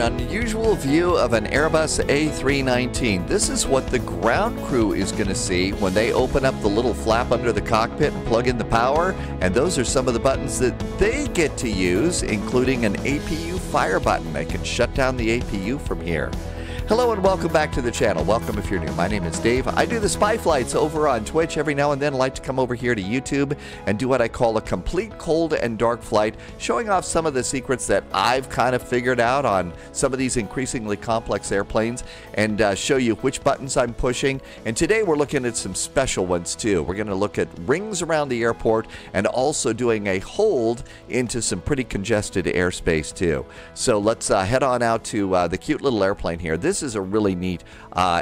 an unusual view of an Airbus A319. This is what the ground crew is going to see when they open up the little flap under the cockpit and plug in the power. And those are some of the buttons that they get to use, including an APU fire button. They can shut down the APU from here. Hello and welcome back to the channel. Welcome if you're new. My name is Dave. I do the spy flights over on Twitch. Every now and then I like to come over here to YouTube and do what I call a complete cold and dark flight, showing off some of the secrets that I've kind of figured out on some of these increasingly complex airplanes and show you which buttons I'm pushing. And today we're looking at some special ones too. We're going to look at rings around the airport and also doing a hold into some pretty congested airspace too. So let's head on out to the cute little airplane here. This is a really neat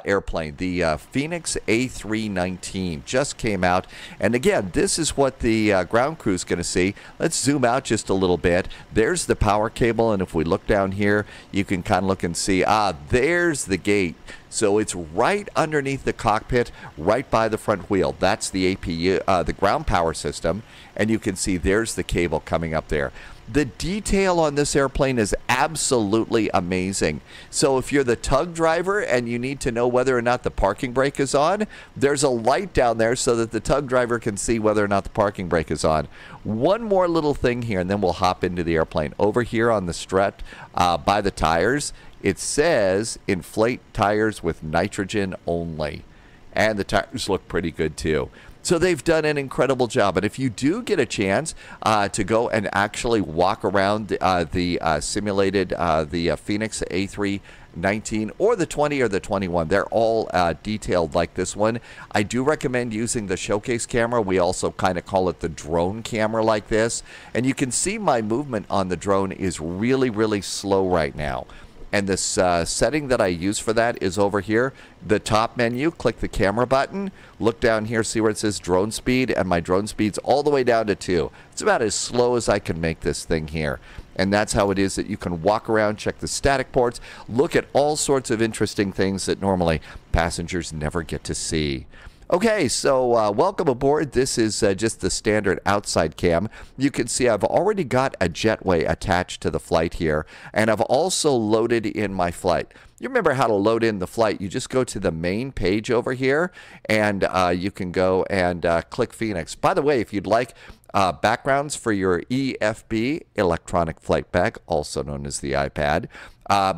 airplane. The Fenix A319 just came out, and again, this is what the ground crew is going to see. Let's zoom out just a little bit. There's the power cable, and if we look down here, you can kind of look and see, there's the gate. So it's right underneath the cockpit, right by the front wheel. That's the APU, the ground power system, and you can see there's the cable coming up there. The detail on this airplane is absolutely amazing. So if you're the tug driver and you need to know whether or not the parking brake is on, there's a light down there so that the tug driver can see whether or not the parking brake is on. One more little thing here, and then we'll hop into the airplane. Over here on the strut by the tires, it says inflate tires with nitrogen only. And the tires look pretty good too. So they've done an incredible job. And if you do get a chance to go and actually walk around the simulated the Fenix A319 or the 20 or the 21, they're all detailed like this one. I do recommend using the showcase camera. We also kind of call it the drone camera like this. And you can see my movement on the drone is really, really slow right now. And this setting that I use for that is over here, the top menu. Click the camera button, look down here, see where it says drone speed, and my drone speed's all the way down to 2. It's about as slow as I can make this thing here. And that's how it is that you can walk around, check the static ports, look at all sorts of interesting things that normally passengers never get to see. Okay, so welcome aboard. This is just the standard outside cam. You can see I've already got a jetway attached to the flight here, and I've also loaded in my flight. You remember how to load in the flight. You just go to the main page over here, and you can go and click Fenix. By the way, if you'd like backgrounds for your EFB, electronic flight bag, also known as the iPad,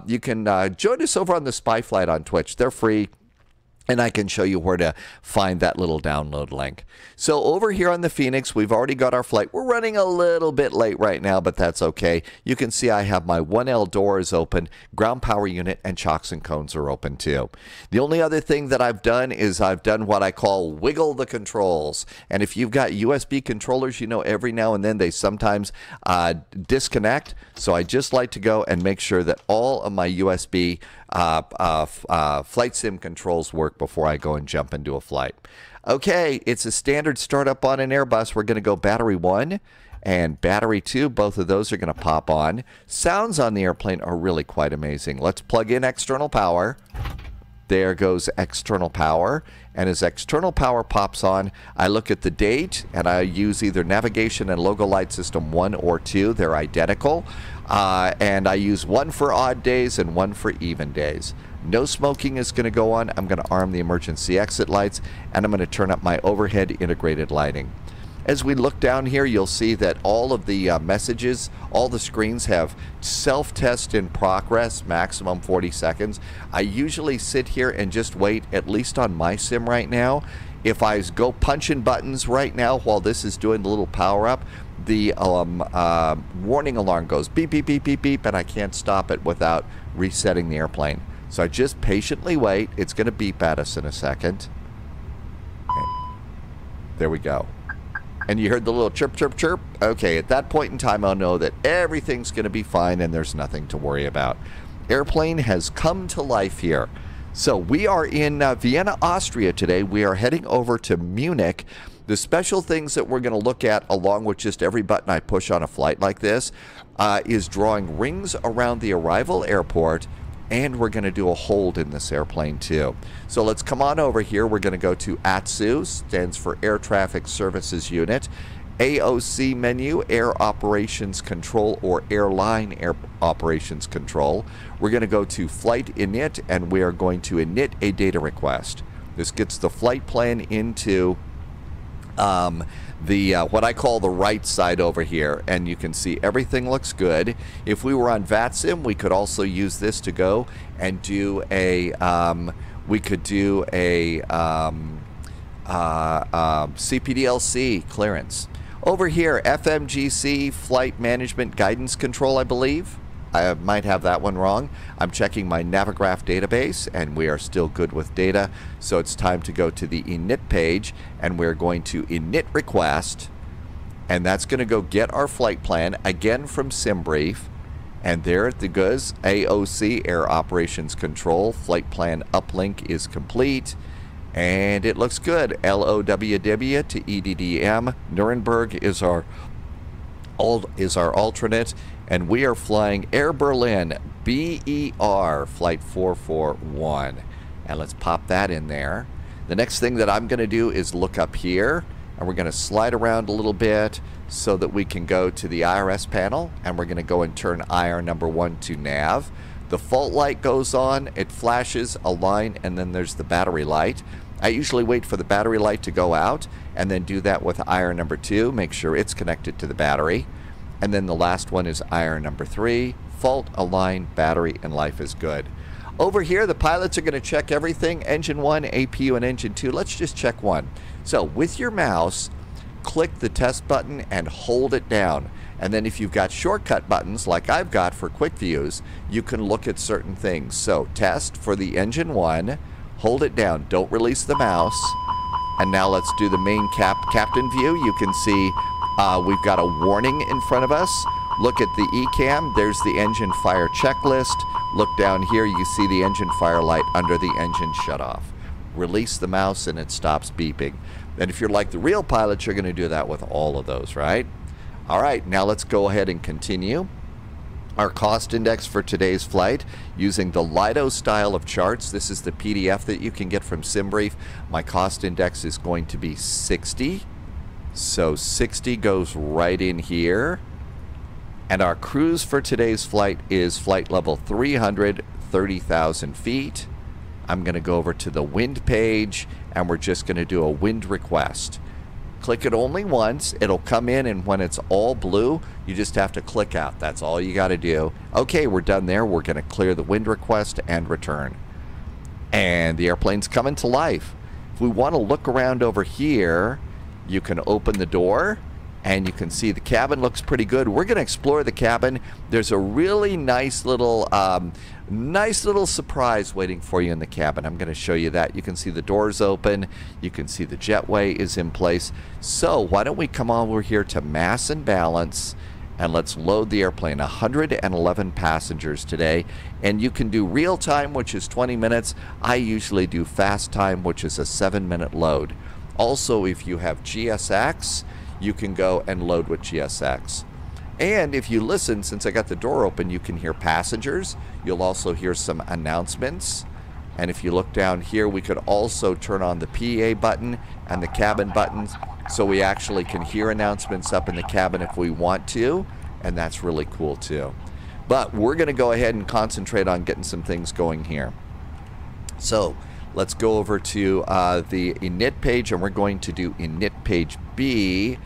you can join us over on the Spy Flight on Twitch. They're free. And I can show you where to find that little download link. So over here on the Fenix, we've already got our flight. We're running a little bit late right now, but that's okay. You can see I have my 1L doors open, ground power unit, and chocks and cones are open too. The only other thing that I've done is I've done what I call wiggle the controls. And if you've got USB controllers, you know every now and then they sometimes disconnect. So I just like to go and make sure that all of my USB flight sim controls work before I go and jump into a flight. Okay, it's a standard startup on an Airbus. We're going to go battery 1 and battery 2. Both of those are going to pop on. Sounds on the airplane are really quite amazing. Let's plug in external power. There goes external power. And as external power pops on, I look at the date and I use either navigation and logo light system 1 or 2. They're identical. And I use one for odd days and one for even days. No smoking is going to go on. I'm going to arm the emergency exit lights, and I'm going to turn up my overhead integrated lighting. As we look down here, you'll see that all of the messages, all the screens have self-test in progress, maximum 40 seconds. I usually sit here and just wait, at least on my sim right now. If I go punching buttons right now while this is doing the little power-up, the warning alarm goes beep, beep, beep, beep, beep, and I can't stop it without resetting the airplane. So I just patiently wait. It's going to beep at us in a second. There we go. And you heard the little chirp, chirp, chirp. Okay, at that point in time, I'll know that everything's going to be fine and there's nothing to worry about. Airplane has come to life here. So we are in Vienna, Austria today. We are heading over to Munich. The special things that we're going to look at, along with just every button I push on a flight like this, is drawing rings around the arrival airport, and we're going to do a hold in this airplane too. So let's come on over here. We're going to go to ATSU, stands for Air Traffic Services Unit, AOC menu, Air Operations Control or Airline Air Operations Control. We're going to go to Flight Init, and we are going to init a data request. This gets the flight plan into what I call the right side over here, and you can see everything looks good. If we were on VATSIM, we could also use this to go and do a CPDLC clearance. Over here, FMGC Flight Management Guidance Control, I believe. I might have that one wrong. I'm checking my Navigraph database, and we are still good with data. So it's time to go to the init page, and we're going to init request, and that's going to go get our flight plan again from SimBrief. And there it goes. AOC, Air Operations Control, flight plan uplink is complete. And it looks good. LOWW to EDDM. Nuremberg is our alternate, and we are flying Air Berlin BER Flight 441. And let's pop that in there. The next thing that I'm going to do is look up here, and we're going to slide around a little bit so that we can go to the IRS panel, and we're going to go and turn IR number 1 to nav. The fault light goes on, it flashes a line, and then there's the battery light. I usually wait for the battery light to go out and then do that with IR number 2, make sure it's connected to the battery. And then the last one is IR number 3, fault, align, battery, and life is good. Over here, the pilots are going to check everything, engine 1, APU, and engine 2. Let's just check one. So with your mouse, click the test button and hold it down. And then if you've got shortcut buttons like I've got for quick views, you can look at certain things. So test for the engine 1, hold it down, don't release the mouse. And now let's do the main captain view. You can see we've got a warning in front of us. Look at the ECAM, there's the engine fire checklist. Look down here, you see the engine fire light under the engine shutoff. Release the mouse and it stops beeping. And if you're like the real pilot, you're going to do that with all of those, right? All right, now let's go ahead and continue. Our cost index for today's flight using the Lido style of charts. This is the PDF that you can get from SimBrief. My cost index is going to be 60. So 60 goes right in here. And our cruise for today's flight is flight level 330,000 feet. I'm going to go over to the wind page, and we're just going to do a wind request. Click it only once. It'll come in, and when it's all blue, you just have to click out. That's all you got to do. Okay, we're done there. We're going to clear the wind request and return. And the airplane's coming to life. If we want to look around over here, you can open the door, and you can see the cabin looks pretty good. We're going to explore the cabin. There's a really nice little surprise waiting for you in the cabin. I'm going to show you that. You can see the doors open. You can see the jetway is in place. So why don't we come over here to mass and balance, and let's load the airplane. 111 passengers today, and you can do real time, which is 20 minutes. I usually do fast time, which is a 7-minute load. Also, if you have GSX, you can go and load with GSX. And if you listen, since I got the door open, you can hear passengers. You'll also hear some announcements. And if you look down here, we could also turn on the PA button and the cabin buttons, so we actually can hear announcements up in the cabin if we want to. And that's really cool too. But we're going to go ahead and concentrate on getting some things going here. So let's go over to the init page, and we're going to do init page B.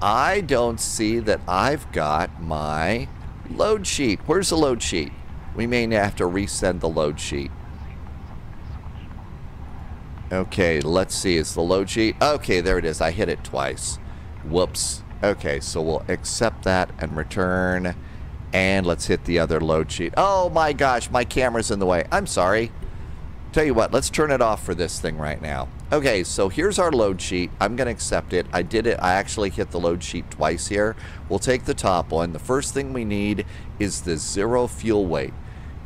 I don't see that I've got my load sheet. Where's the load sheet? We may have to resend the load sheet. Okay, let's see. Is the load sheet? Okay, there it is. I hit it twice. Whoops. Okay, so we'll accept that and return. And let's hit the other load sheet. Oh my gosh, my camera's in the way. I'm sorry. Tell you what, let's turn it off for this thing right now. Okay, so here's our load sheet. I'm going to accept it. I did it. I actually hit the load sheet twice here. We'll take the top one. The first thing we need is the 0 fuel weight.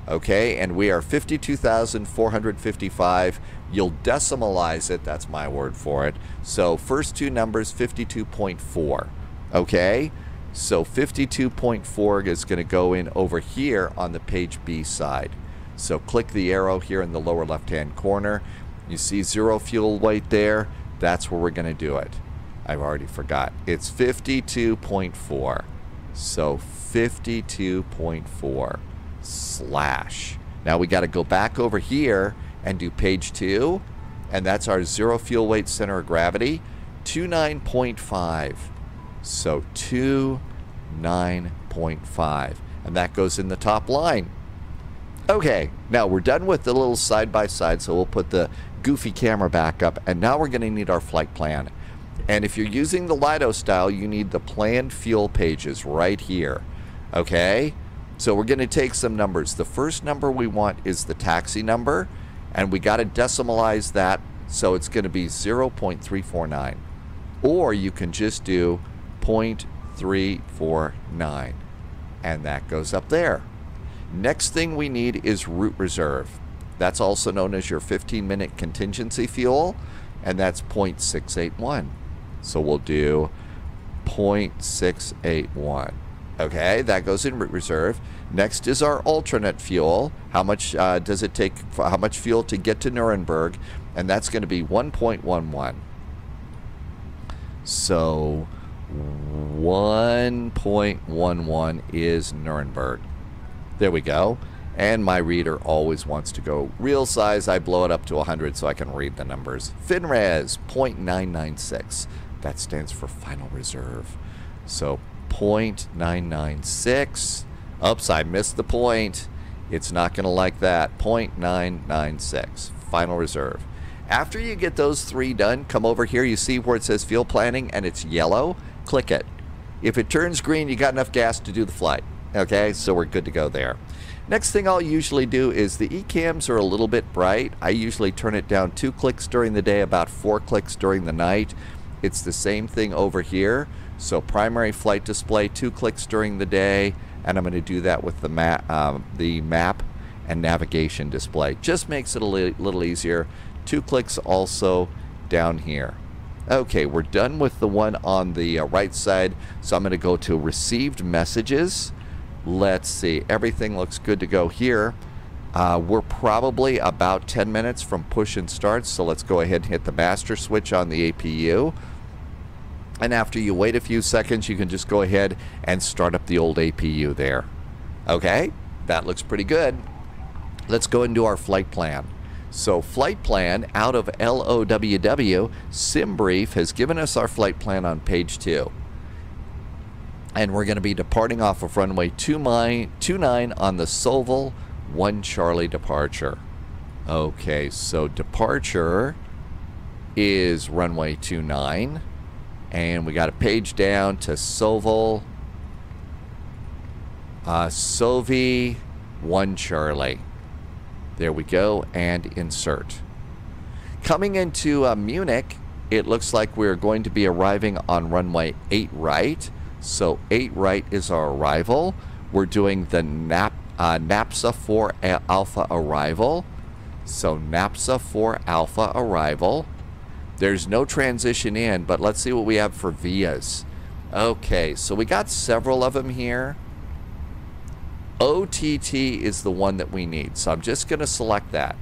Okay, and we are 52,455. You'll decimalize it. That's my word for it. So first two numbers, 52.4. Okay, so 52.4 is going to go in over here on the page B side. So click the arrow here in the lower left-hand corner. You see 0 fuel weight there. That's where we're going to do it. I've already forgot. It's 52.4. So 52.4 slash. Now we got to go back over here and do page 2. And that's our zero fuel weight center of gravity. 29.5. So 29.5. And that goes in the top line. Okay, now we're done with the little side-by-side, so we'll put the goofy camera back up, and now we're going to need our flight plan. And if you're using the Lido style, you need the planned fuel pages right here. Okay, so we're going to take some numbers. The first number we want is the taxi number, and we got to decimalize that, so it's going to be 0.349. Or you can just do 0.349, and that goes up there. Next thing we need is route reserve. That's also known as your 15-minute contingency fuel, and that's 0.681. So we'll do 0.681. Okay, that goes in route reserve. Next is our alternate fuel. How much does it take, how much fuel to get to Nuremberg? And that's going to be 1.11. So 1.11 is Nuremberg. There we go. And my reader always wants to go real size. I blow it up to 100 so I can read the numbers. FinRes, 0.996. That stands for final reserve. So 0.996. Oops, I missed the point. It's not going to like that. 0.996. Final reserve. After you get those three done, come over here. You see where it says fuel planning and it's yellow? Click it. If it turns green, you got enough gas to do the flight. Okay, so we're good to go there. Next thing I'll usually do is the ECAMs are a little bit bright. I usually turn it down 2 clicks during the day, about 4 clicks during the night. It's the same thing over here. So primary flight display, 2 clicks during the day, and I'm going to do that with the map and navigation display. Just makes it a little easier. 2 clicks also down here. Okay, we're done with the one on the right side, so I'm going to go to received messages. Let's see, everything looks good to go here. We're probably about 10 minutes from push and start, so let's go ahead and hit the master switch on the APU. And after you wait a few seconds, you can just go ahead and start up the old APU there. Okay, that looks pretty good. Let's go and do our flight plan. So flight plan out of LOWW, SimBrief has given us our flight plan on page 2. And we're going to be departing off of runway 29 on the SOVIL 1 Charlie departure. Okay, so departure is runway 29. And we got a page down to SOVIL, SOVI 1 Charlie. There we go, and insert. Coming into Munich, it looks like we're going to be arriving on runway 8 right. So 8 right is our arrival. We're doing the NAPSA 4 Alpha arrival. So NAPSA 4 Alpha arrival. There's no transition in, but let's see what we have for VIAs. Okay, so we got several of them here. OTT is the one that we need, so I'm just going to select that.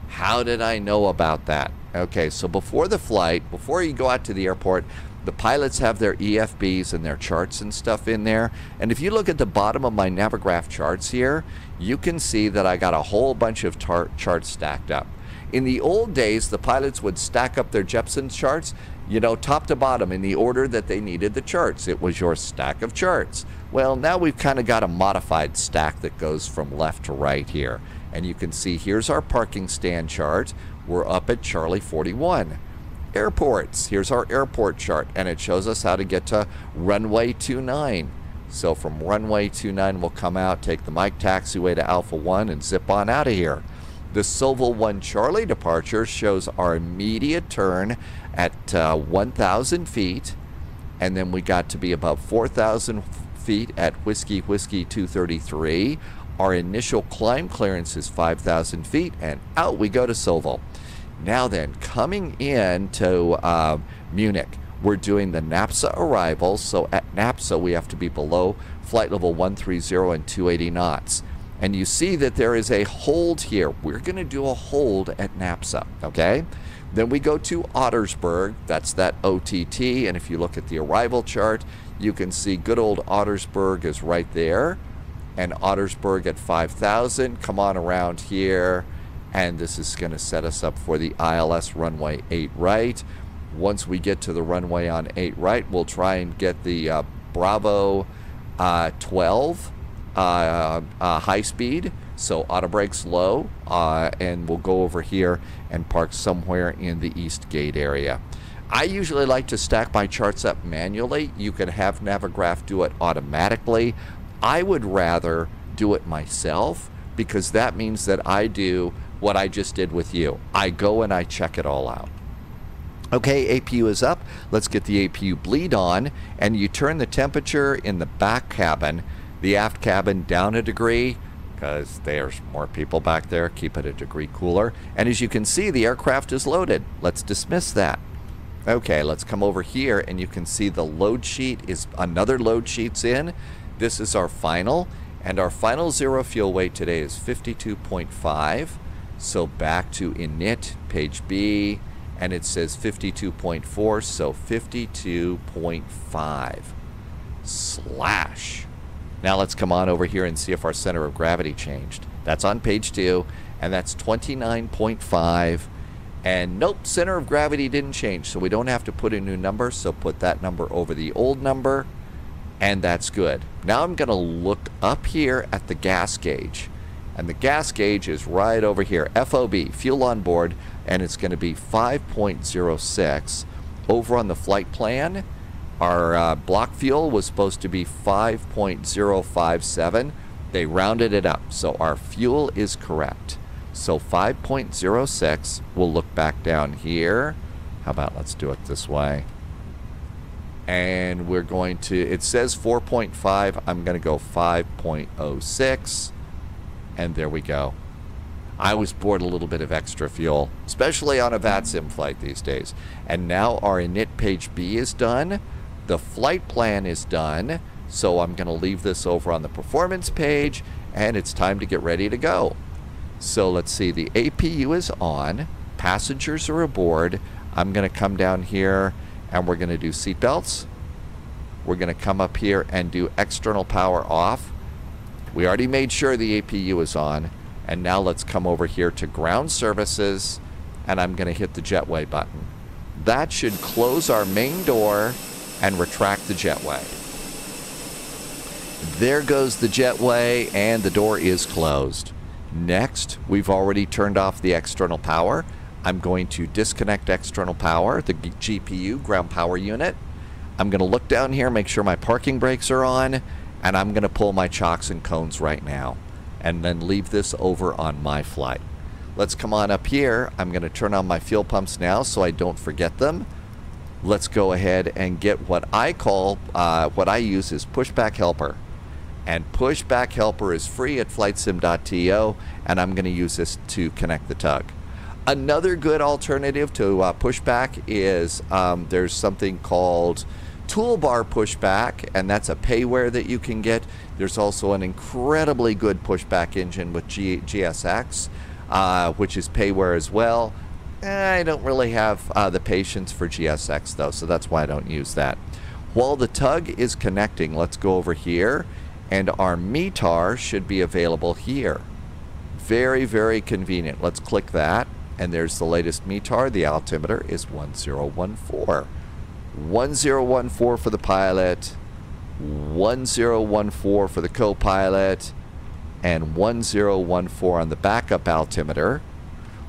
How did I know about that? Okay, so before the flight, before you go out to the airport, the pilots have their EFBs and their charts and stuff in there. And if you look at the bottom of my Navigraph charts here, you can see that I got a whole bunch of charts stacked up. In the old days, the pilots would stack up their Jepson charts, you know, top to bottom in the order that they needed the charts. It was your stack of charts. Well, now we've kind of got a modified stack that goes from left to right here. And you can see here's our parking stand chart. We're up at Charlie 41. Airports, here's our airport chart, and it shows us how to get to runway 29. So from runway 29, we'll come out, take the Mike taxiway to Alpha 1, and zip on out of here. The SOVIL 1 Charlie departure shows our immediate turn at 1,000 feet, and then we got to be about 4,000 feet at Whiskey 233. Our initial climb clearance is 5,000 feet, and out we go to SOVIL. Now then, coming in to Munich, we're doing the NAPSA arrival. So at NAPSA, we have to be below flight level 130 and 280 knots. And you see that there is a hold here. We're going to do a hold at NAPSA, okay? Then we go to Ottersberg. That's that OTT. And if you look at the arrival chart, you can see good old Ottersberg is right there. And Ottersberg at 5,000. Come on around here. And this is going to set us up for the ILS runway 8 right. Once we get to the runway on 8 right, we'll try and get the Bravo 12 high speed. So auto brakes low, and we'll go over here and park somewhere in the East Gate area. I usually like to stack my charts up manually. You can have Navigraph do it automatically. I would rather do it myself because that means that I do what I just did with you. I go and I check it all out. Okay, APU is up. Let's get the APU bleed on, and you turn the temperature in the back cabin, the aft cabin down a degree, because there's more people back there. Keep it a degree cooler. And as you can see, the aircraft is loaded. Let's dismiss that. Okay, let's come over here, and you can see the load sheet is another load sheet's in. This is our final, and our final zero fuel weight today is 52.5. So back to init, page B, and it says 52.4, so 52.5 slash. Now let's come on over here and see if our center of gravity changed. That's on page 2, and that's 29.5. And nope, center of gravity didn't change, so we don't have to put a new number, so put that number over the old number, and that's good. Now I'm going to look up here at the gas gauge, and the gas gauge is right over here, FOB, fuel on board, and it's going to be 5.06. Over on the flight plan, our block fuel was supposed to be 5.057. They rounded it up, so our fuel is correct. So 5.06, we'll look back down here. How about let's do it this way. And we're going to, it says 4.5, I'm going to go 5.06. And there we go. I was bored a little bit of extra fuel, especially on a VATSIM flight these days. And now our init page B is done. The flight plan is done. So I'm going to leave this over on the performance page, and it's time to get ready to go. So let's see, the APU is on. Passengers are aboard. I'm going to come down here, and we're going to do seat belts. We're going to come up here and do external power off. We already made sure the APU is on, and now let's come over here to ground services, and I'm going to hit the jetway button. That should close our main door and retract the jetway. There goes the jetway, and the door is closed. Next, we've already turned off the external power. I'm going to disconnect external power, the GPU, ground power unit. I'm going to look down here, make sure my parking brakes are on, and I'm going to pull my chocks and cones right now and then leave this over on my flight. Let's come on up here. I'm going to turn on my fuel pumps now so I don't forget them. Let's go ahead and get what I call, what I use is pushback helper. And pushback helper is free at flightsim.to, and I'm going to use this to connect the tug. Another good alternative to pushback is there's something called toolbar pushback, and that's a payware that you can get. There's also an incredibly good pushback engine with GSX, which is payware as well. I don't really have the patience for GSX though, so that's why I don't use that. While the tug is connecting, let's go over here, and our METAR should be available here. Very, very convenient. Let's click that, and there's the latest METAR. The altimeter is 1014. 1014 for the pilot, 1014 for the co-pilot, and 1014 on the backup altimeter.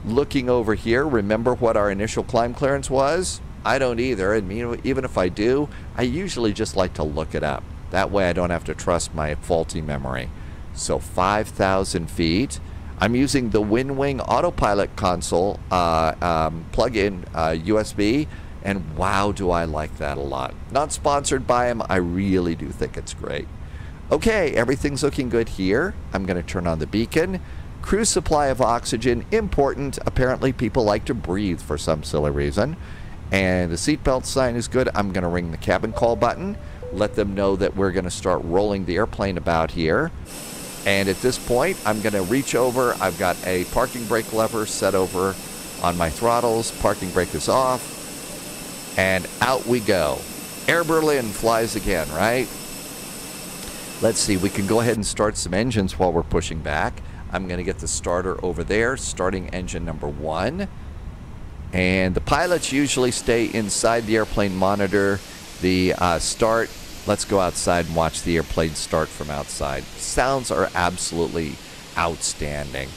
Looking over here, remember what our initial climb clearance was? I don't either, and even if I do, I usually just like to look it up. That way I don't have to trust my faulty memory. So 5,000 feet. I'm using the WinWing autopilot console plug-in USB, and wow, do I like that a lot. Not sponsored by them, I really do think it's great. Okay, everything's looking good here. I'm going to turn on the beacon. Crew supply of oxygen, important. Apparently people like to breathe for some silly reason. And the seatbelt sign is good. I'm going to ring the cabin call button, let them know that we're going to start rolling the airplane about here. And at this point, I'm going to reach over. I've got a parking brake lever set over on my throttles. Parking brake is off. And out we go. Air Berlin flies again, right? Let's see, we can go ahead and start some engines while we're pushing back. I'm going to get the starter over there, starting engine number 1. And the pilots usually stay inside the airplane, monitor the start. Let's go outside and watch the airplane start from outside. Sounds are absolutely outstanding.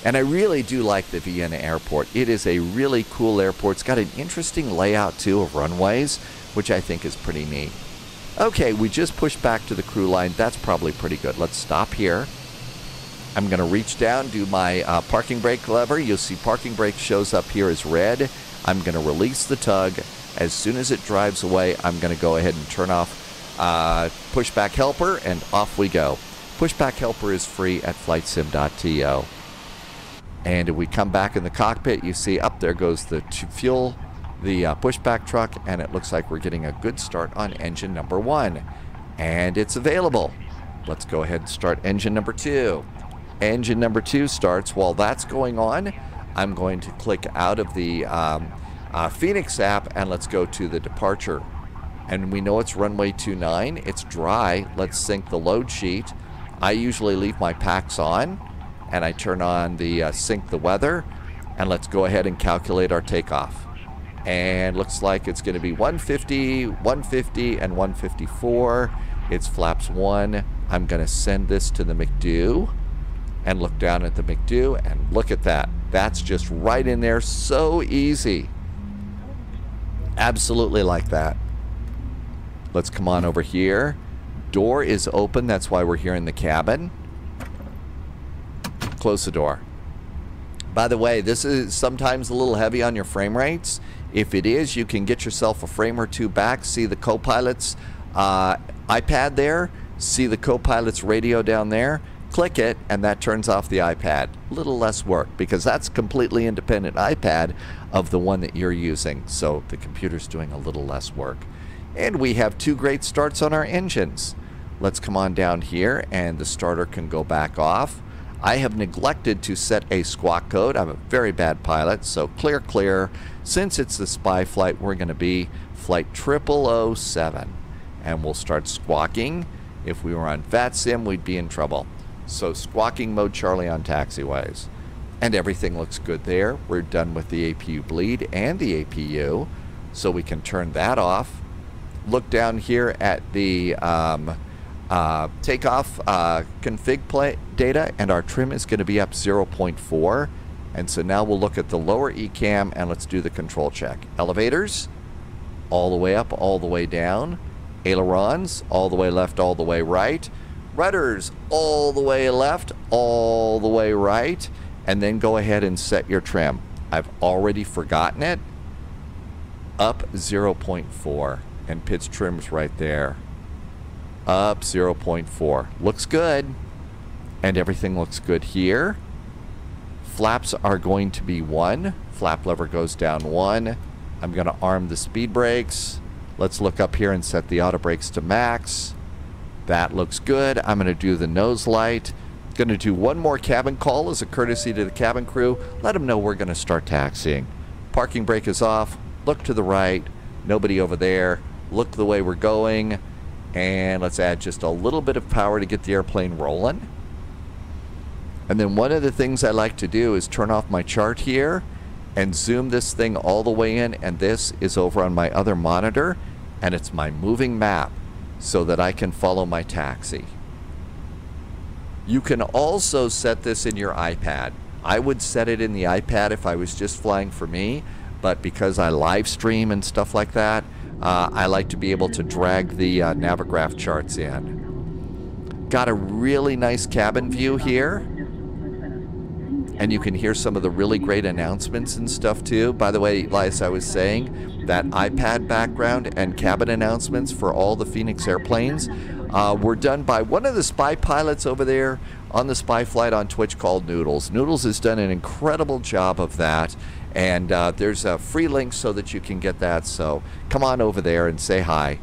And I really do like the Vienna airport. It is a really cool airport. It's got an interesting layout too of runways, which I think is pretty neat. Okay, we just pushed back to the crew line. That's probably pretty good. Let's stop here. I'm going to reach down, do my parking brake lever. You'll see parking brake shows up here as red. I'm going to release the tug. As soon as it drives away, I'm going to go ahead and turn off pushback helper, and off we go. Pushback helper is free at flightsim.to. And if we come back in the cockpit, you see up there goes the fuel, the pushback truck, and it looks like we're getting a good start on engine number 1. And it's available. Let's go ahead and start engine number 2. Engine number 2 starts. While that's going on, I'm going to click out of the Fenix app, and let's go to the departure. And we know it's runway 29. It's dry. Let's sync the load sheet. I usually leave my packs on, and I turn on the sync the weather, and let's go ahead and calculate our takeoff. And looks like it's going to be 150, 150, and 154. It's flaps 1. I'm going to send this to the McDo and look down at the McDo, and look at that. That's just right in there. So easy. Absolutely like that. Let's come on over here. Door is open. That's why we're here in the cabin. Close the door. By the way, this is sometimes a little heavy on your frame rates. If it is, you can get yourself a frame or two back. See the co-pilot's iPad there. See the co-pilot's radio down there. Click it, and that turns off the iPad. A little less work, because that's completely independent iPad of the one that you're using. So the computer's doing a little less work. And we have 2 great starts on our engines. Let's come on down here, and the starter can go back off. I have neglected to set a squawk code. I'm a very bad pilot, so clear, clear. Since it's the spy flight, we're going to be flight 0007. And we'll start squawking. If we were on VATSIM, we'd be in trouble. So squawking mode Charlie on taxiways. And everything looks good there. We're done with the APU bleed and the APU, so we can turn that off. Look down here at the takeoff config data, and our trim is going to be up 0.4. And so now we'll look at the lower ECAM, and let's do the control check. Elevators, all the way up, all the way down. Ailerons, all the way left, all the way right. Rudders, all the way left, all the way right. And then go ahead and set your trim. I've already forgotten it. Up 0.4. And pitch trim's right there. Up 0.4. Looks good. And everything looks good here. Flaps are going to be 1. Flap lever goes down 1. I'm going to arm the speed brakes. Let's look up here and set the auto brakes to max. That looks good. I'm going to do the nose light. Going to do one more cabin call as a courtesy to the cabin crew. Let them know we're going to start taxiing. Parking brake is off. Look to the right. Nobody over there. Look the way we're going. And let's add just a little bit of power to get the airplane rolling. And then one of the things I like to do is turn off my chart here and zoom this thing all the way in. And this is over on my other monitor. And it's my moving map, so that I can follow my taxi. You can also set this in your iPad. I would set it in the iPad if I was just flying for me, but because I live stream and stuff like that, I like to be able to drag the Navigraph charts in. Got a really nice cabin view here, and you can hear some of the really great announcements and stuff too. By the way, as I was saying, that iPad background and cabin announcements for all the Fenix airplanes were done by one of the spy pilots over there on the spy flight on Twitch called Noodles. Noodles has done an incredible job of that, and there's a free link so that you can get that. So come on over there and say hi,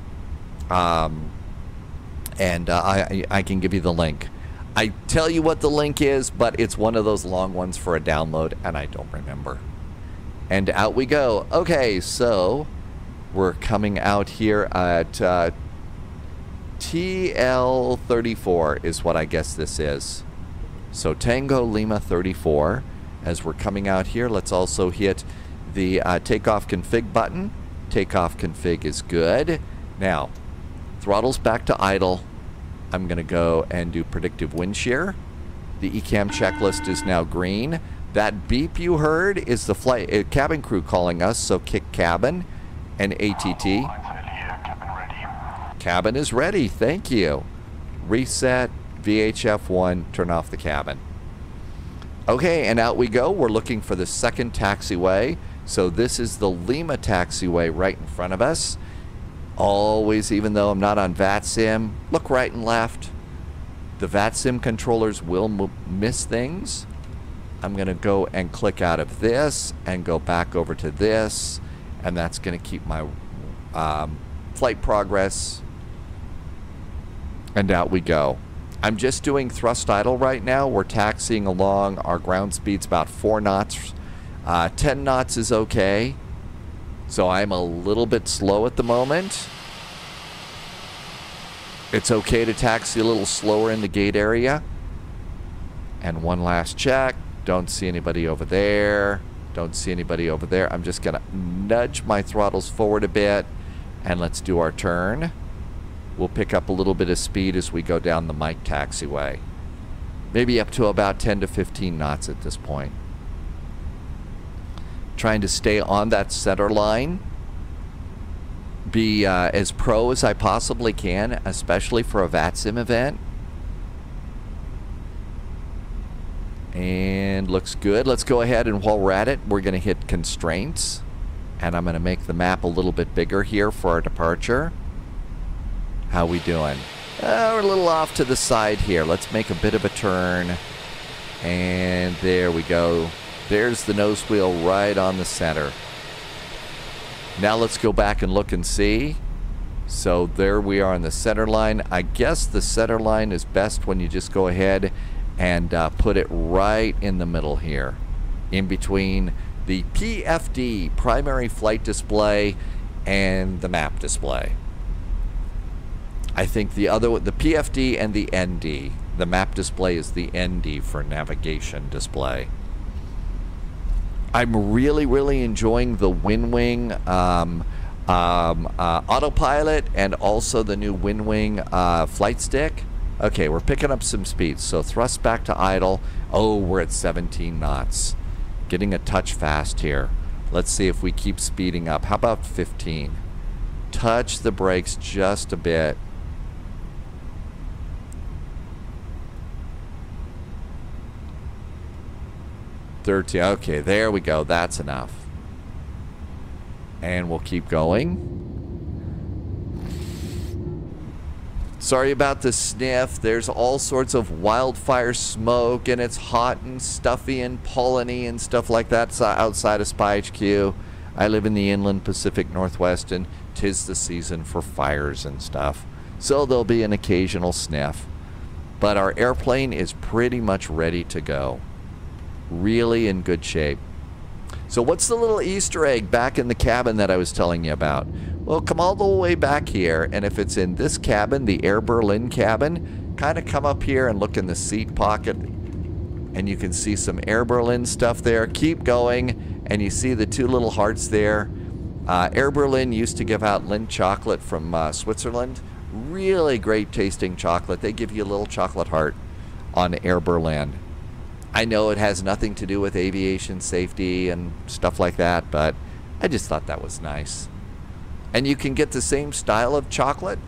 and I can give you the link. I tell you what the link is, but it's one of those long ones for a download, and I don't remember. And out we go. Okay, so we're coming out here at TL34 is what I guess this is. So Tango Lima 34. As we're coming out here, let's also hit the takeoff config button. Takeoff config is good. Now, throttle's back to idle. I'm going to go and do predictive wind shear. The ECAM checklist is now green. That beep you heard is the flight cabin crew calling us, so kick cabin and ATT. Cabin is ready, thank you. Reset, VHF1, turn off the cabin. Okay, and out we go. We're looking for the second taxiway. So this is the Lima taxiway right in front of us. Always, even though I'm not on VATSIM, look right and left. The VATSIM controllers will miss things. I'm going to go and click out of this and go back over to this, and that's going to keep my flight progress. And out we go. I'm just doing thrust idle right now. We're taxiing along. Our ground speed's about 4 knots. 10 knots is okay. So I'm a little bit slow at the moment. It's okay to taxi a little slower in the gate area. And one last check. Don't see anybody over there. Don't see anybody over there. I'm just going to nudge my throttles forward a bit. And let's do our turn. We'll pick up a little bit of speed as we go down the Mike taxiway. Maybe up to about 10 to 15 knots at this point. Trying to stay on that center line. Be as pro as I possibly can, especially for a VATSIM event. And looks good. Let's go ahead and while we're at it, we're going to hit constraints. And I'm going to make the map a little bit bigger here for our departure. How we doing? We're a little off to the side here. Let's make a bit of a turn. And there we go. There's the nose wheel right on the center. Now let's go back and look and see. So there we are on the center line. I guess the center line is best when you just go ahead and put it right in the middle here. In between the PFD, primary flight display, and the map display. I think the PFD and the ND. The map display is the ND for navigation display. I'm really enjoying the WinWing autopilot and also the new WinWing flight stick. Okay, we're picking up some speed. So thrust back to idle. Oh, we're at 17 knots. Getting a touch fast here. Let's see if we keep speeding up. How about 15? Touch the brakes just a bit. 13. Okay, there we go. That's enough. And we'll keep going. Sorry about the sniff. There's all sorts of wildfire smoke, and it's hot and stuffy and polleny and stuff like that outside of Spy HQ. I live in the inland Pacific Northwest, and 'tis the season for fires and stuff. So there'll be an occasional sniff. But our airplane is pretty much ready to go. Really in good shape. So what's the little Easter egg back in the cabin that I was telling you about? Well, come all the way back here, and if it's in this cabin, the Air Berlin cabin, kind of come up here and look in the seat pocket, and you can see some Air Berlin stuff there. Keep going, and you see the two little hearts there. Air Berlin used to give out Lindt chocolate from Switzerland. Really great tasting chocolate. They give you a little chocolate heart on Air Berlin. I know it has nothing to do with aviation safety and stuff like that, but I just thought that was nice. And you can get the same style of chocolate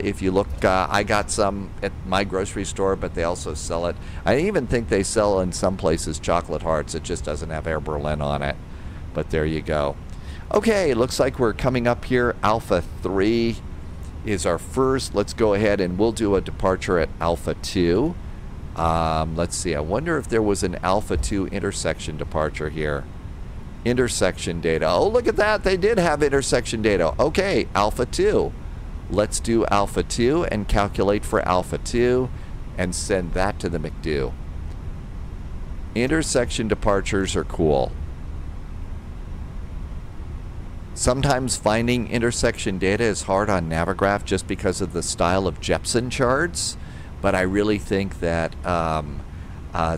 if you look. I got some at my grocery store, but they also sell it. I even think they sell in some places chocolate hearts. It just doesn't have Air Berlin on it. But there you go. Okay, looks like we're coming up here. Alpha 3 is our first. Let's go ahead and we'll do a departure at Alpha 2. Let's see. I wonder if there was an Alpha 2 intersection departure here. Intersection data. Oh, look at that. They did have intersection data. Okay, Alpha 2. Let's do Alpha 2 and calculate for Alpha 2 and send that to the McDo. Intersection departures are cool. Sometimes finding intersection data is hard on Navigraph just because of the style of Jepson charts, but I really think that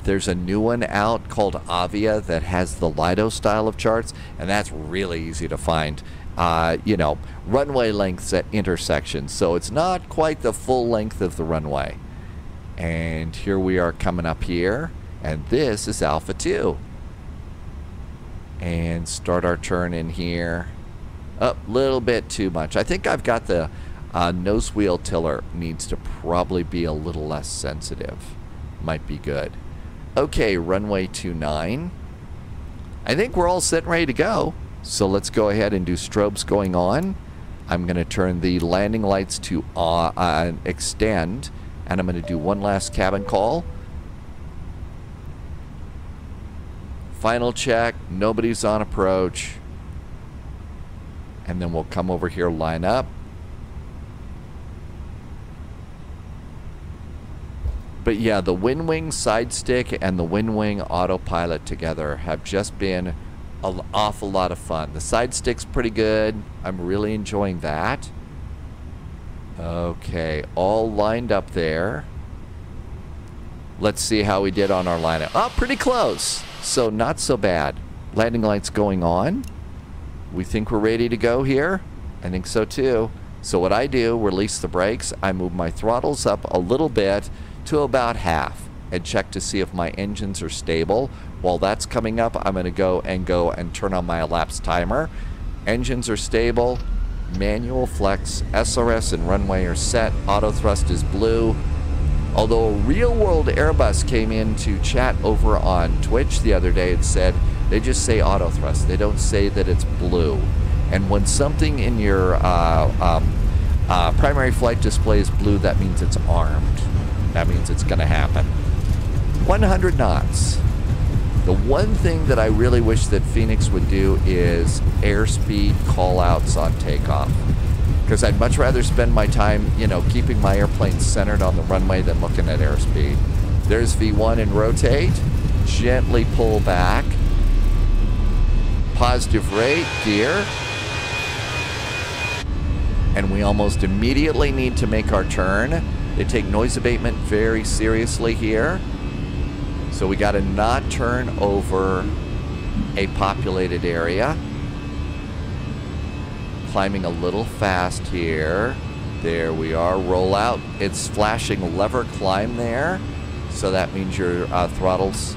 there's a new one out called Avia that has the Lido style of charts, and that's really easy to find. You know, runway lengths at intersections, so it's not quite the full length of the runway. And here we are coming up here, and this is Alpha 2. And start our turn in here. Up a little bit too much. I think I've got the nose wheel tiller needs to probably be a little less sensitive. Might be good. Okay, runway 29. I think we're all set and ready to go. So let's go ahead and do strobes going on. I'm going to turn the landing lights to extend, and I'm going to do one last cabin call. Final check. Nobody's on approach. And then we'll come over here, line up. But yeah, the WinWing side stick and the WinWing autopilot together have just been an awful lot of fun. The side stick's pretty good. I'm really enjoying that. Okay, all lined up there. Let's see how we did on our lineup. Oh, pretty close. So not so bad. Landing lights going on. We think we're ready to go here. I think so too. So what I do, release the brakes. I move my throttles up a little bit to about half and check to see if my engines are stable. While that's coming up, I'm going to go and turn on my elapsed timer. Engines are stable. Manual flex, SRS and runway are set. Auto thrust is blue. Although a real-world Airbus came in to chat over on Twitch the other day and said they just say auto thrust. They don't say that it's blue. And when something in your primary flight display is blue, that means it's armed. That means it's going to happen. 100 knots. The one thing that I really wish that Fenix would do is airspeed call-outs on takeoff. Because I'd much rather spend my time, you know, keeping my airplane centered on the runway than looking at airspeed. There's V1 and rotate. Gently pull back. Positive rate, gear. And we almost immediately need to make our turn. They take noise abatement very seriously here. So we got to not turn over a populated area. Climbing a little fast here. There we are. Roll out. It's flashing lever climb there. So that means your throttles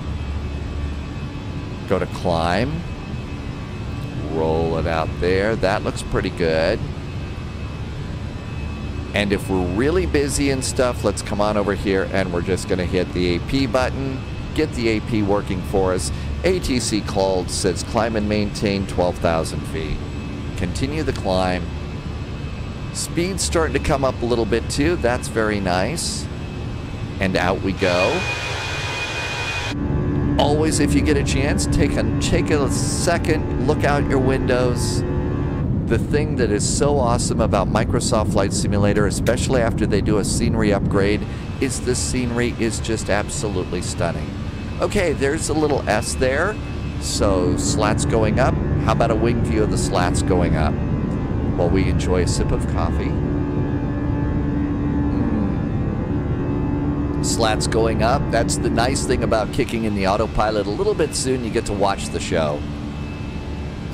go to climb. Roll it out there. That looks pretty good. And if we're really busy and stuff, let's come on over here and we're just going to hit the AP button. Get the AP working for us. ATC called, says climb and maintain 12,000 feet. Continue the climb. Speed's starting to come up a little bit too. That's very nice. And out we go. Always, if you get a chance, take a second, look out your windows. The thing that is so awesome about Microsoft Flight Simulator, especially after they do a scenery upgrade, is the scenery is just absolutely stunning. Okay, there's a little S there. So slats going up. How about a wing view of the slats going up while we enjoy a sip of coffee? Slats going up. That's the nice thing about kicking in the autopilot a little bit soon. You get to watch the show.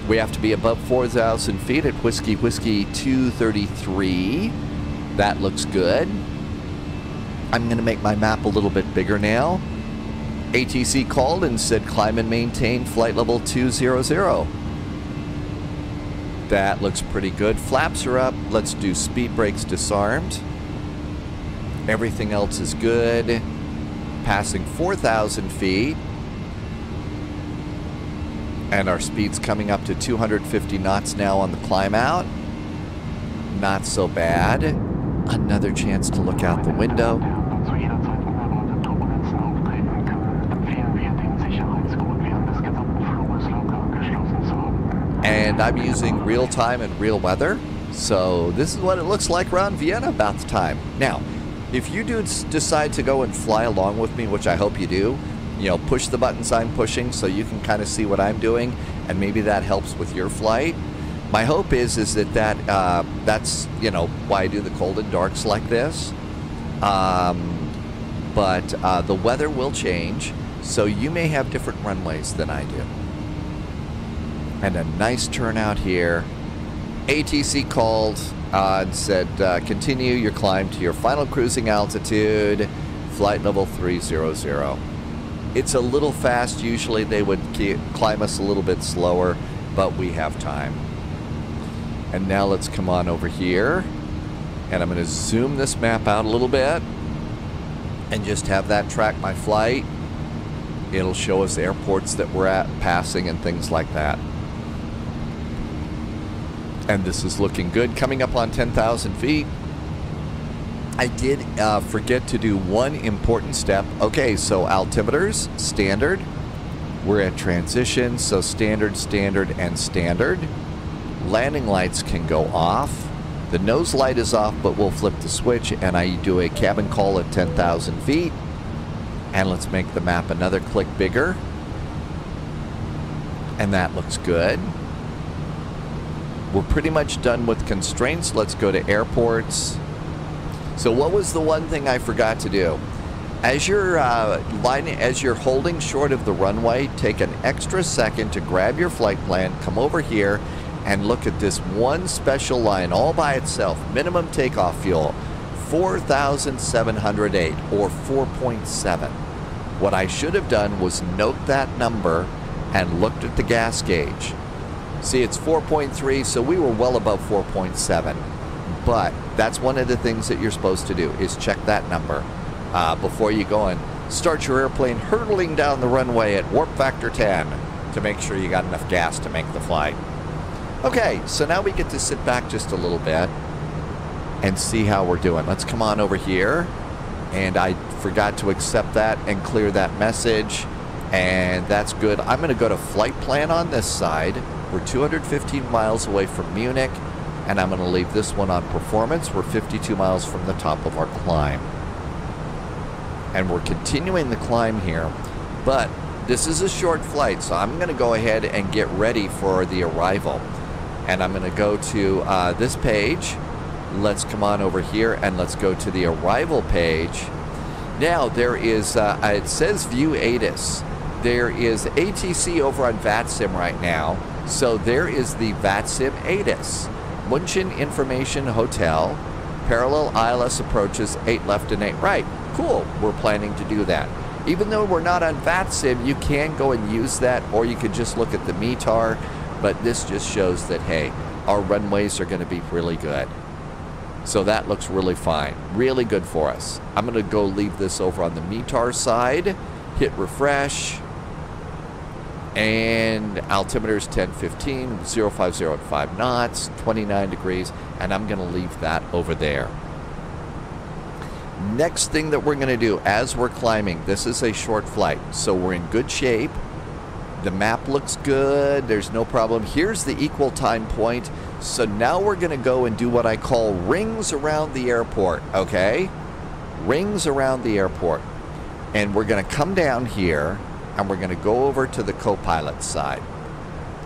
We have to be above 4,000 feet at Whiskey 233. That looks good. I'm going to make my map a little bit bigger now. ATC called and said climb and maintain flight level 200. That looks pretty good. Flaps are up. Let's do speed brakes disarmed. Everything else is good. Passing 4,000 feet. And our speed's coming up to 250 knots now on the climb out. Not so bad. Another chance to look out the window. And I'm using real time and real weather. So this is what it looks like around Vienna about the time. Now, if you do decide to go and fly along with me, which I hope you do, you know, push the buttons I'm pushing so you can kind of see what I'm doing, and maybe that helps with your flight. My hope is that that's, you know, why I do the cold and darks like this. But the weather will change, so you may have different runways than I do. And a nice turnout here. ATC called and said, continue your climb to your final cruising altitude, flight level 300. It's a little fast. Usually they would climb us a little bit slower, but we have time. And now let's come on over here. And I'm going to zoom this map out a little bit and just have that track my flight. It'll show us airports that we're at, passing, and things like that. And this is looking good. Coming up on 10,000 feet. I did forget to do one important step. Okay, so altimeters, standard. We're at transition, so standard, standard, and standard. Landing lights can go off. The nose light is off, but we'll flip the switch, and I do a cabin call at 10,000 feet. And let's make the map another click bigger. And that looks good. We're pretty much done with constraints. Let's go to airports. So what was the one thing I forgot to do? As you're holding short of the runway, take an extra second to grab your flight plan, come over here, and look at this one special line all by itself. Minimum takeoff fuel, 4,708 or 4.7. What I should have done was note that number and looked at the gas gauge. See, it's 4.3, so we were well above 4.7. But that's one of the things that you're supposed to do, is check that number before you go and start your airplane hurtling down the runway at warp factor 10 to make sure you got enough gas to make the flight. Okay, so now we get to sit back just a little bit and see how we're doing. Let's come on over here. And I forgot to accept that and clear that message. And that's good. I'm going to go to flight plan on this side. We're 215 miles away from Munich. And I'm going to leave this one on performance. We're 52 miles from the top of our climb. And we're continuing the climb here. But this is a short flight, so I'm going to go ahead and get ready for the arrival. And I'm going to go to this page. Let's come on over here and let's go to the arrival page. Now there is, it says view ATIS. There is ATC over on VATSIM right now. So there is the VATSIM ATIS. München Information Hotel. Parallel ILS approaches 8 left and 8 right. Cool, we're planning to do that. Even though we're not on VATSIM, you can go and use that, or you could just look at the METAR. But this just shows that, hey, our runways are going to be really good. So that looks really fine. Really good for us. I'm going to go leave this over on the METAR side. Hit refresh. And altimeter is 1015, 050 at 5 knots, 29 degrees. And I'm going to leave that over there. Next thing that we're going to do as we're climbing, this is a short flight. So we're in good shape. The map looks good. There's no problem. Here's the equal time point. So now we're going to go and do what I call rings around the airport, okay? Rings around the airport. And we're going to come down here, and we're going to go over to the co-pilot side,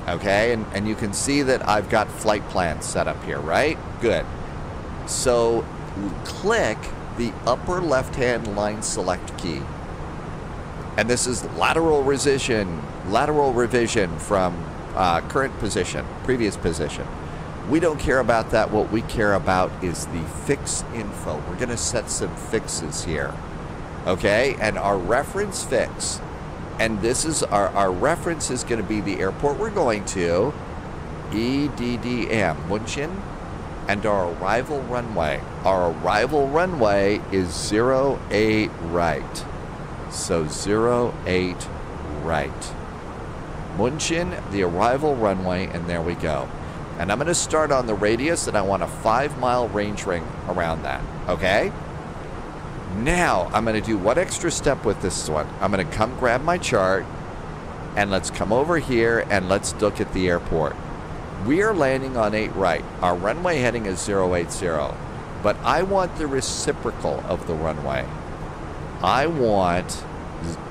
okay? And you can see that I've got flight plans set up here, right? Good. So click the upper left-hand line select key. And this is lateral revision from current position, previous position. We don't care about that. What we care about is the fix info. We're going to set some fixes here, okay? And our reference fix, and this is our reference is going to be the airport we're going to, EDDM, München, and our arrival runway. Our arrival runway is 08 right. So 08 right. München, the arrival runway, and there we go. And I'm going to start on the radius, and I want a 5-mile range ring around that, okay? Now, I'm going to do one extra step with this one. I'm going to come grab my chart, and let's come over here, and let's look at the airport. We are landing on 8 right. Our runway heading is 080, but I want the reciprocal of the runway. I want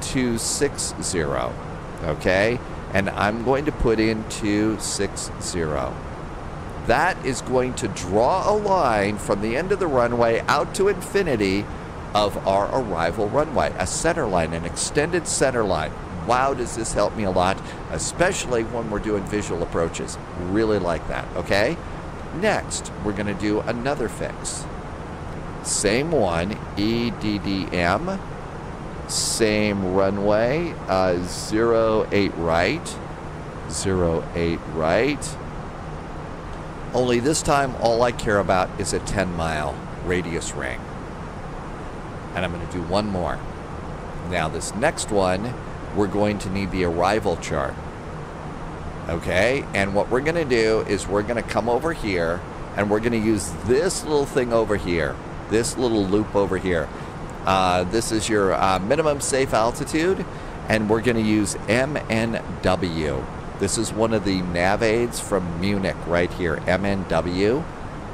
260, okay? And I'm going to put in 260. that is going to draw a line from the end of the runway out to infinity of our arrival runway, a center line, an extended center line. Wow, does this help me a lot, especially when we're doing visual approaches. Really like that, okay? Next, we're going to do another fix. Same one, EDDM, same runway, 08 right, 08 right. Only this time, all I care about is a 10-mile radius ring. And I'm going to do one more. Now, this next one, we're going to need the arrival chart. Okay? And what we're going to do is we're going to come over here, and we're going to use this little thing over here, this little loop over here. This is your minimum safe altitude, and we're going to use MNW. This is one of the nav aids from Munich right here, MNW.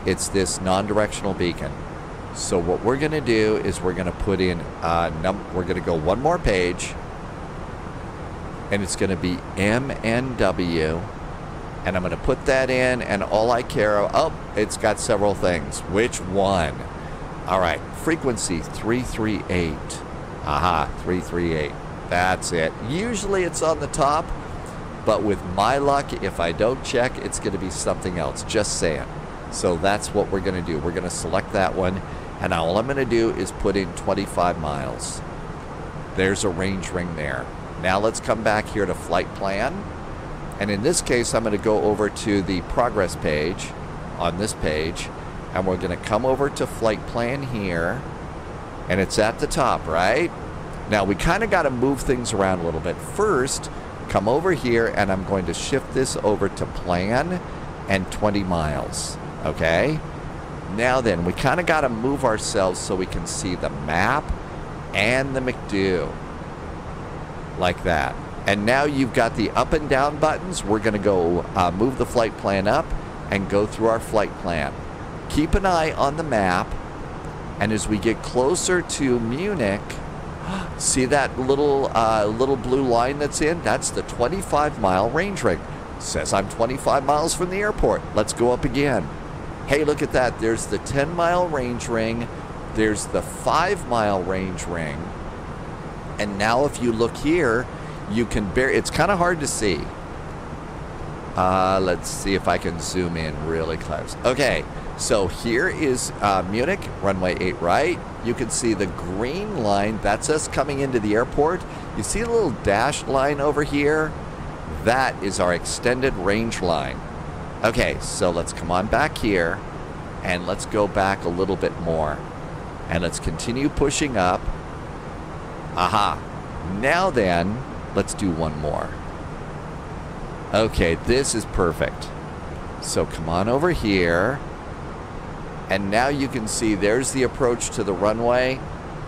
It's this non-directional beacon. So what we're going to do is we're going to put in, we're going to go one more page, and it's going to be MNW, and I'm going to put that in, and all I care about, oh, it's got several things. Which one? All right, frequency 338. Aha, 338. That's it. Usually it's on the top, but with my luck, if I don't check, it's going to be something else. Just saying. So that's what we're going to do. We're going to select that one, and all I'm going to do is put in 25 miles. There's a range ring there. Now let's come back here to flight plan, and in this case, I'm going to go over to the progress page on this page, and we're going to come over to flight plan here, and it's at the top, right? Now we kind of got to move things around a little bit. First, come over here, and I'm going to shift this over to plan and 20 miles, okay? Now then, we kind of got to move ourselves so we can see the map and the McDo, like that. And now you've got the up and down buttons. We're going to go move the flight plan up and go through our flight plan. Keep an eye on the map, and as we get closer to Munich, see that little blue line that's in? That's the 25-mile range ring. Says I'm 25 miles from the airport. Let's go up again. Hey, look at that. There's the 10-mile range ring. There's the 5-mile range ring. And now if you look here, you can it's kind of hard to see. Let's see if I can zoom in really close. Okay, so here is Munich, runway 8 right. You can see the green line. That's us coming into the airport. You see a little dashed line over here? That is our extended range line. Okay, so let's come on back here, and let's go back a little bit more. And let's continue pushing up. Aha. Now then, let's do one more. Okay, this is perfect. So come on over here. And now you can see there's the approach to the runway.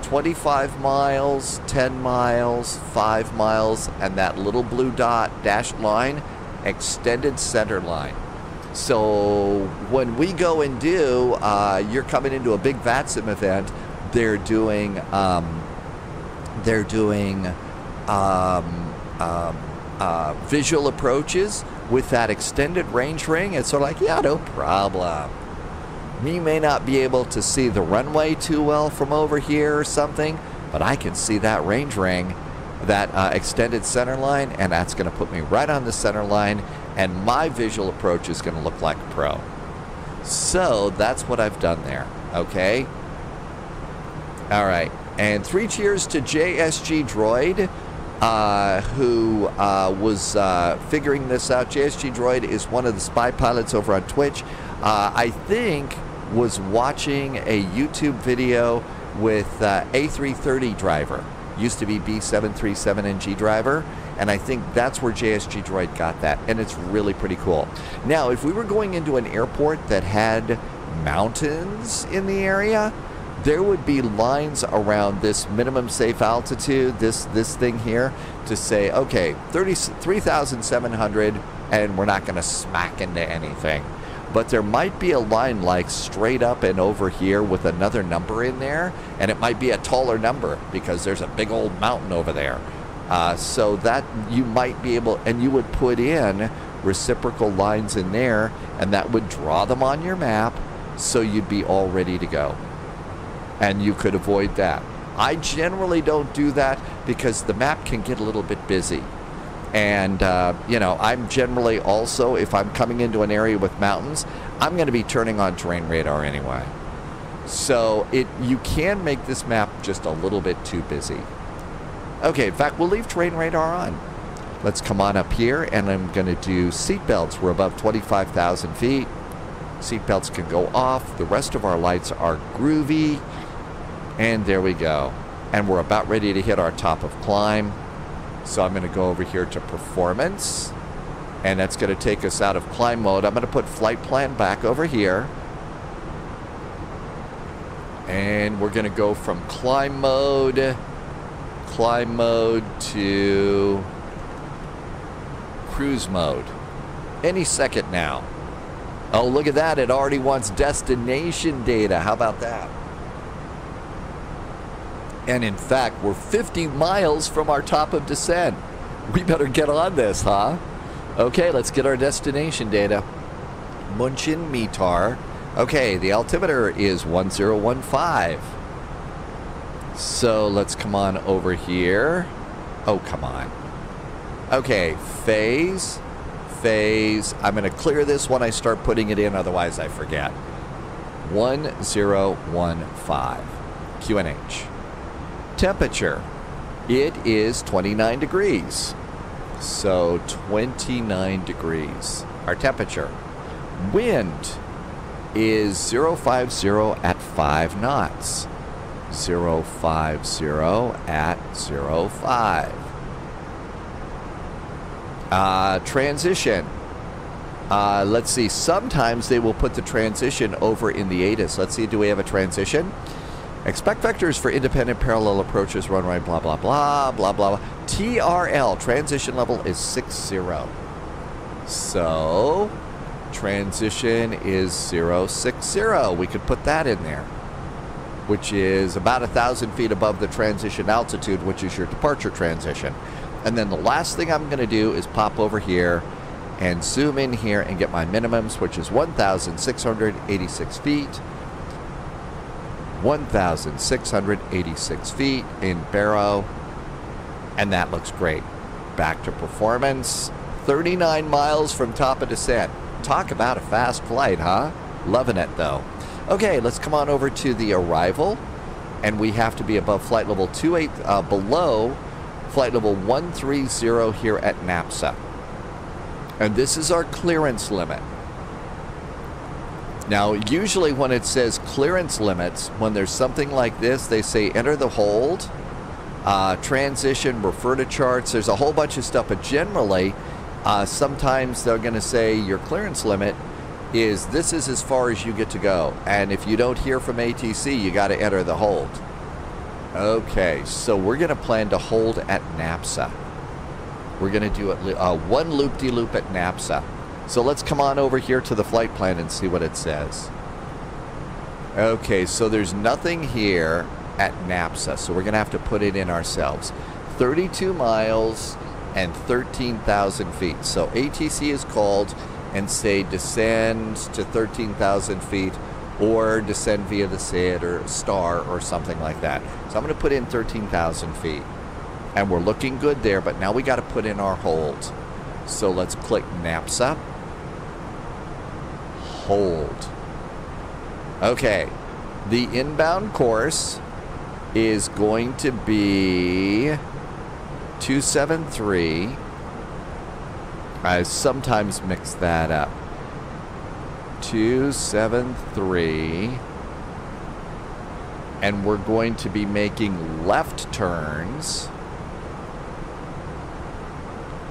25 miles, 10 miles, 5 miles, and that little blue dot dashed line, extended center line. So when we go and do, you're coming into a big VATSIM event, they're doing visual approaches with that extended range ring. It's sort of like, yeah, no problem. We may not be able to see the runway too well from over here or something, but I can see that range ring, that extended center line, and that's going to put me right on the center line, and my visual approach is going to look like a pro. So that's what I've done there, okay? All right, and 3 cheers to JSG Droid, who was figuring this out. JSG Droid is one of the spy pilots over on Twitch. I think was watching a YouTube video with A330 driver. Used to be B737NG driver, and I think that's where JSG Droid got that, and it's really pretty cool. Now, if we were going into an airport that had mountains in the area, there would be lines around this minimum safe altitude, this thing here, to say, okay, 3,700, and we're not going to smack into anything. But there might be a line like straight up and over here with another number in there, and it might be a taller number because there's a big old mountain over there. So that you might be able, and you would put in reciprocal lines in there, and that would draw them on your map, so you'd be all ready to go. And you could avoid that. I generally don't do that because the map can get a little bit busy. And, you know, I'm generally also, if I'm coming into an area with mountains, I'm going to be turning on terrain radar anyway. So you can make this map just a little bit too busy. Okay, in fact, we'll leave terrain radar on. Let's come on up here, and I'm going to do seat belts. We're above 25,000 feet. Seat belts can go off. The rest of our lights are groovy. And there we go. And we're about ready to hit our top of climb. So I'm going to go over here to performance. And that's going to take us out of climb mode. I'm going to put flight plan back over here. And we're going to go from climb mode to cruise mode. Any second now. Oh, look at that. It already wants destination data. How about that? And in fact, we're 50 miles from our top of descent. We better get on this, huh? Okay, let's get our destination data. München METAR. Okay, the altimeter is 1015. So let's come on over here. Oh, come on. Okay, phase. I'm going to clear this when I start putting it in, otherwise I forget. 1015. QNH. Temperature. It is 29 degrees. So 29 degrees. Our temperature. Wind is 050 at 5 knots. 050 at 05. Transition. Let's see. Sometimes they will put the transition over in the ATIS. Let's see. Do we have a transition? Expect vectors for independent parallel approaches, run right, blah, blah, blah, blah, blah. TRL, transition level is 60. So, transition is 060. We could put that in there, which is about 1,000 feet above the transition altitude, which is your departure transition. And then the last thing I'm going to do is pop over here and zoom in here and get my minimums, which is 1,686 feet. 1,686 feet in Barrow, and that looks great. Back to performance. 39 miles from top of descent. Talk about a fast flight, huh? Loving it, though. Okay, let's come on over to the arrival, and we have to be above flight level 28, below flight level 130 here at NAPSA. And this is our clearance limit. Now, usually when it says clearance limits, when there's something like this, they say enter the hold, transition, refer to charts. There's a whole bunch of stuff, but generally, sometimes they're going to say your clearance limit is this is as far as you get to go. And if you don't hear from ATC, you got to enter the hold. Okay, so we're going to plan to hold at NAPSA. We're going to do it one loop-de-loop at NAPSA. So let's come on over here to the flight plan and see what it says. Okay, so there's nothing here at NAPSA, so we're going to have to put it in ourselves. 32 miles and 13,000 feet. So ATC is called and say descend to 13,000 feet or descend via the SID or star or something like that. So I'm going to put in 13,000 feet. And we're looking good there, but now we got to put in our hold. So let's click NAPSA. Hold. Okay, the inbound course is going to be 273. I sometimes mix that up. 273. And we're going to be making left turns.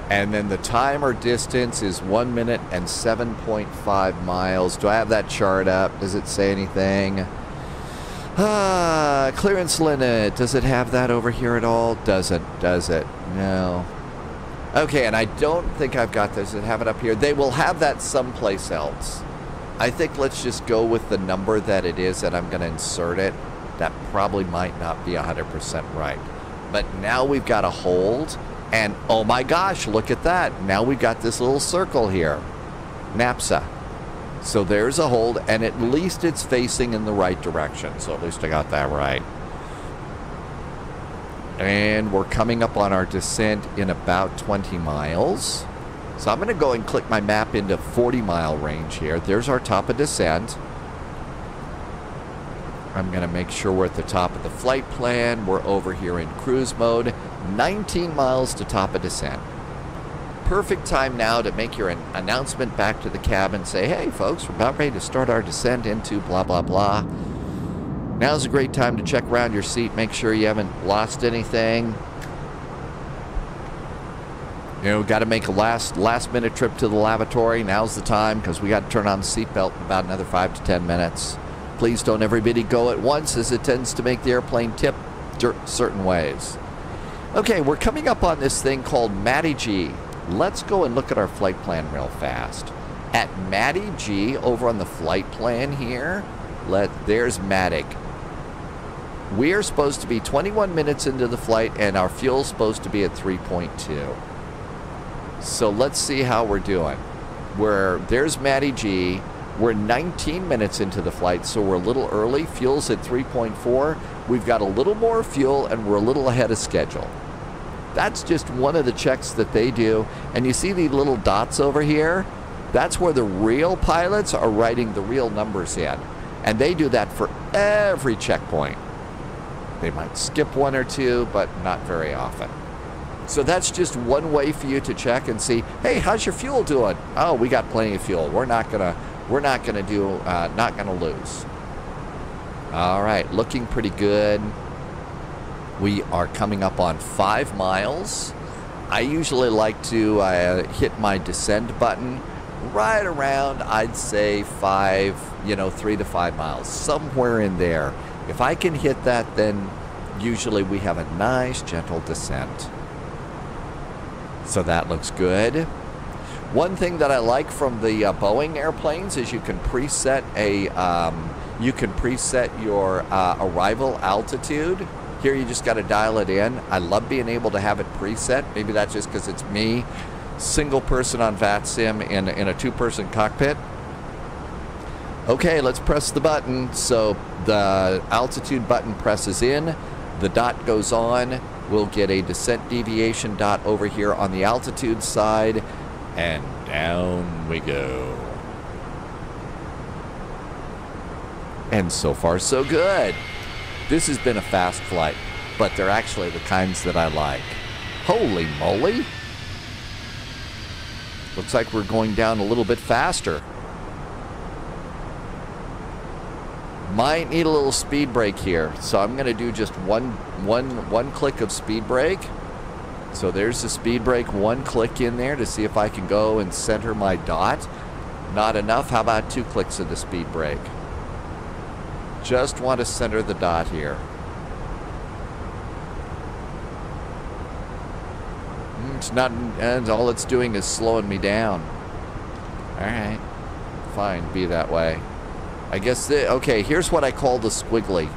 And then the time or distance is 1 minute and 7.5 miles. Do I have that chart up? Does it say anything? Clearance limit. Does it have that over here at all? Doesn't, does it? No. Okay, and I don't think I've got this. Does it have it up here? They will have that someplace else. I think let's just go with the number that it is, and I'm going to insert it. That probably might not be 100% right. But now we've got a hold. And oh my gosh, look at that. Now we've got this little circle here. NAPSA. So there's a hold, and at least it's facing in the right direction. So at least I got that right. And we're coming up on our descent in about 20 miles. So I'm going to go and click my map into 40-mile range here. There's our top of descent. I'm going to make sure we're at the top of the flight plan. We're over here in cruise mode. 19 miles to top of descent. Perfect time now to make your announcement back to the cabin. Say, hey, folks, we're about ready to start our descent into blah, blah, blah. Now's a great time to check around your seat. Make sure you haven't lost anything. You know, got to make a last-minute trip to the lavatory. Now's the time, because we got to turn on the seatbelt in about another 5 to 10 minutes. Please don't everybody go at once, as it tends to make the airplane tip certain ways. Okay, we're coming up on this thing called MATIG. Let's go and look at our flight plan real fast. At MATIG, over on the flight plan here, there's MATIG. We are supposed to be 21 minutes into the flight, and our fuel's supposed to be at 3.2. So let's see how we're doing. There's MATIG. We're 19 minutes into the flight, so we're a little early. Fuel's at 3.4. We've got a little more fuel, and we're a little ahead of schedule. That's just one of the checks that they do. And you see these little dots over here? That's where the real pilots are writing the real numbers in. And they do that for every checkpoint. They might skip one or two, but not very often. So that's just one way for you to check and see, hey, how's your fuel doing? Oh, we got plenty of fuel. We're not gonna lose. All right, looking pretty good. We are coming up on 5 miles. I usually like to hit my descend button right around, I'd say 3 to 5 miles, somewhere in there. If I can hit that, then usually we have a nice gentle descent. So that looks good. One thing that I like from the Boeing airplanes is you can preset your arrival altitude. Here you just got to dial it in. I love being able to have it preset. Maybe that's just because it's me, single person on VATSIM in a 2-person cockpit. Okay, let's press the button. So the altitude button presses in, the dot goes on. We'll get a descent deviation dot over here on the altitude side, and down we go. And so far, so good. This has been a fast flight, but they're actually the kinds that I like. Holy moly! Looks like we're going down a little bit faster. Might need a little speed brake here, so I'm going to do just one click of speed brake. So there's the speed brake, 1 click in there to see if I can go and center my dot. Not enough. How about 2 clicks of the speed brake? Just want to center the dot here. It's not, and all it's doing is slowing me down. All right, fine, be that way. I guess, okay, here's what I call the squiggly.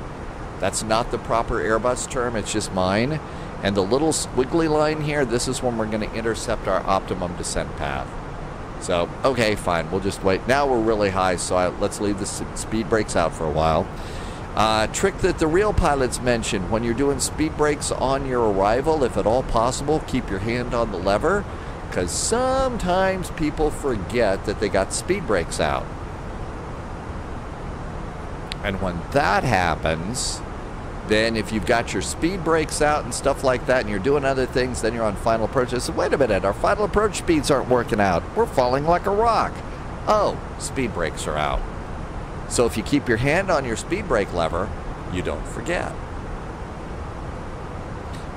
That's not the proper Airbus term, it's just mine. And the little squiggly line here, this is when we're going to intercept our optimum descent path. So, okay, fine, we'll just wait. Now we're really high, so let's leave the speed brakes out for a while. Trick that the real pilots mention, when you're doing speed brakes on your arrival, if at all possible, keep your hand on the lever, because sometimes people forget that they got speed brakes out. And when that happens, then if you've got your speed brakes out and stuff like that, and you're doing other things, then you're on final approach. I said, wait a minute, our final approach speeds aren't working out. We're falling like a rock. Oh, speed brakes are out. So if you keep your hand on your speed brake lever, you don't forget.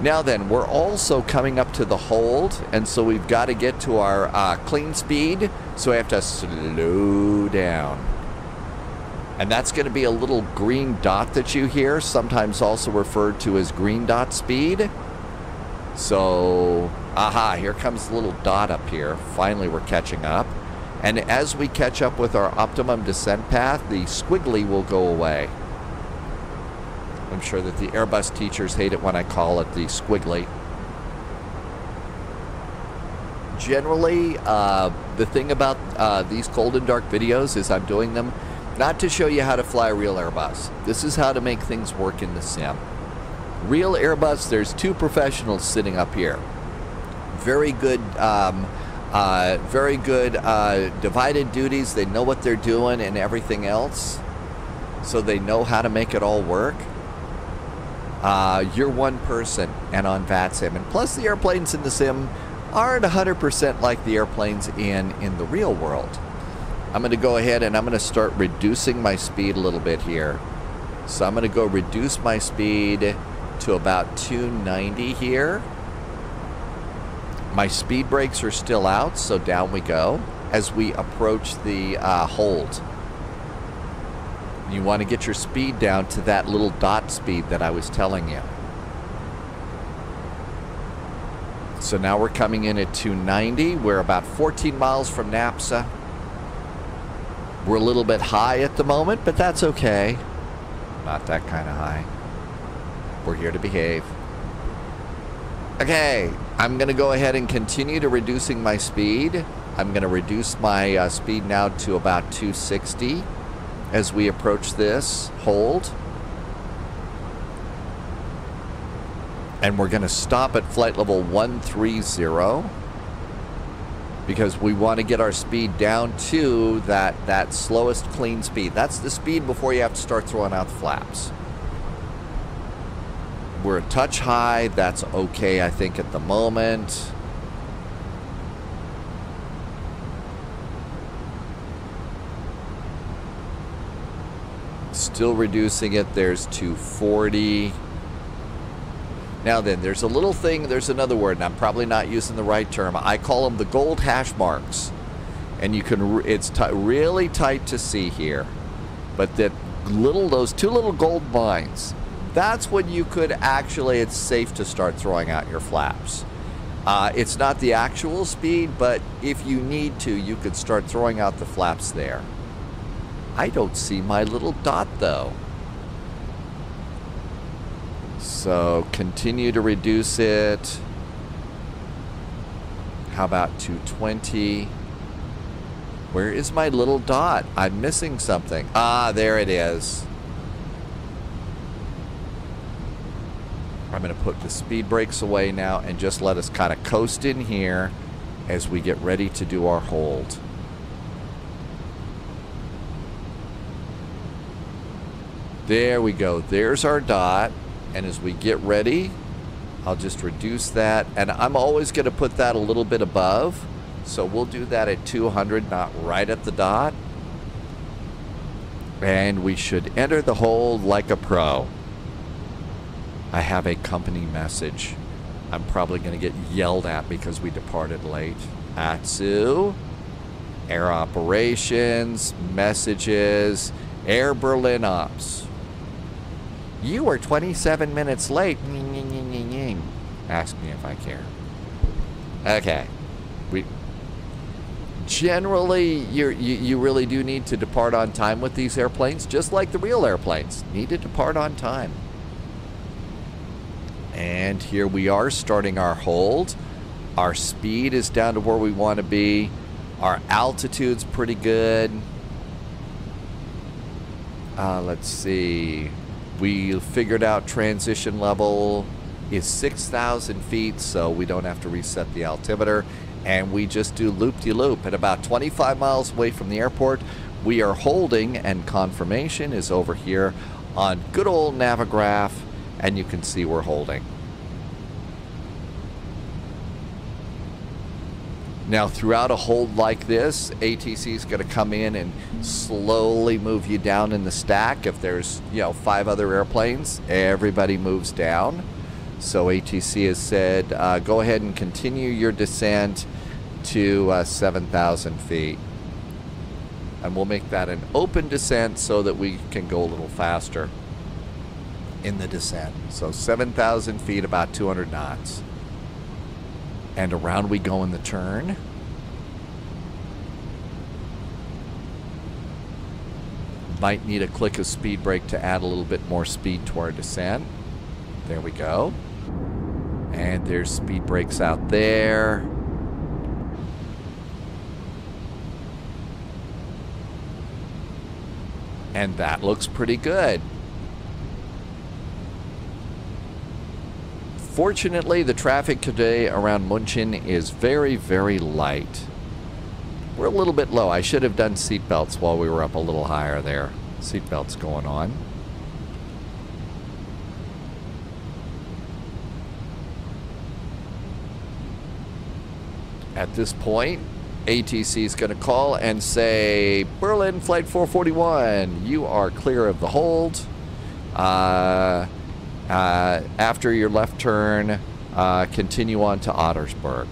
Now then, we're also coming up to the hold, and so we've got to get to our clean speed, so we have to slow down. And that's going to be a little green dot that you hear, sometimes also referred to as green dot speed. So, aha, here comes the little dot up here. Finally, we're catching up. And as we catch up with our optimum descent path, the squiggly will go away. I'm sure that the Airbus teachers hate it when I call it the squiggly. generally, the thing about these cold and dark videos is I'm doing them not to show you how to fly a real Airbus. This is how to make things work in the sim. Real Airbus, there's two professionals sitting up here. Very good divided duties. They know what they're doing and everything else. So they know how to make it all work. You're one person and on VATSIM. And plus the airplanes in the sim aren't 100% like the airplanes in the real world. I'm going to go ahead and I'm going to start reducing my speed a little bit here. So I'm going to go reduce my speed to about 290 here. My speed brakes are still out, so down we go as we approach the hold. You want to get your speed down to that little dot speed that I was telling you. So now we're coming in at 290. We're about 14 miles from NAPSA. We're a little bit high at the moment, but that's okay. Not that kind of high. We're here to behave. Okay, I'm going to go ahead and continue to reducing my speed. I'm going to reduce my speed now to about 260 as we approach this hold. And we're going to stop at flight level 130 because we want to get our speed down to that slowest clean speed. That's the speed before you have to start throwing out the flaps. We're a touch high. That's okay, I think, at the moment. Still reducing it. There's 240. Now then, there's a little thing, there's another word, and I'm probably not using the right term. I call them the gold hash marks. And you can, it's really tight to see here. But those two little gold lines, that's when you could actually, it's safe to start throwing out your flaps. It's not the actual speed, but if you need to, you could start throwing out the flaps there. I don't see my little dot though. So continue to reduce it. How about 220? Where is my little dot? I'm missing something. Ah, there it is. I'm going to put the speed brakes away now and just let us kind of coast in here as we get ready to do our hold. There we go. There's our dot. And as we get ready, I'll just reduce that. And I'm always going to put that a little bit above. So we'll do that at 200, not right at the dot. And we should enter the hold like a pro. I have a company message. I'm probably going to get yelled at because we departed late. Atsu, Air Operations, Messages, Air Berlin Ops. You were 27 minutes late. Ask me if I care. Okay. Generally, you really do need to depart on time with these airplanes, just like the real airplanes. Need to depart on time. And here we are starting our hold. Our speed is down to where we want to be. Our altitude's pretty good. Let's see. We figured out transition level is 6,000 feet, so we don't have to reset the altimeter. And we just do loop-de-loop. At about 25 miles away from the airport, we are holding, and confirmation is over here on good old Navigraph, and you can see we're holding. Now, throughout a hold like this, ATC is going to come in and slowly move you down in the stack. If there's, 5 other airplanes, everybody moves down. So ATC has said, go ahead and continue your descent to 7,000 feet. And we'll make that an open descent so that we can go a little faster in the descent. So 7,000 feet, about 200 knots. And around we go in the turn. Might need a click of speed brake to add a little bit more speed to our descent. There we go. And there's speed brakes out there. And that looks pretty good. Fortunately, the traffic today around München is very, very light. We're a little bit low. I should have done seatbelts while we were up a little higher there. Seatbelts going on. At this point, ATC is going to call and say, Berlin Flight 441, you are clear of the hold. After your left turn, continue on to Ottersberg.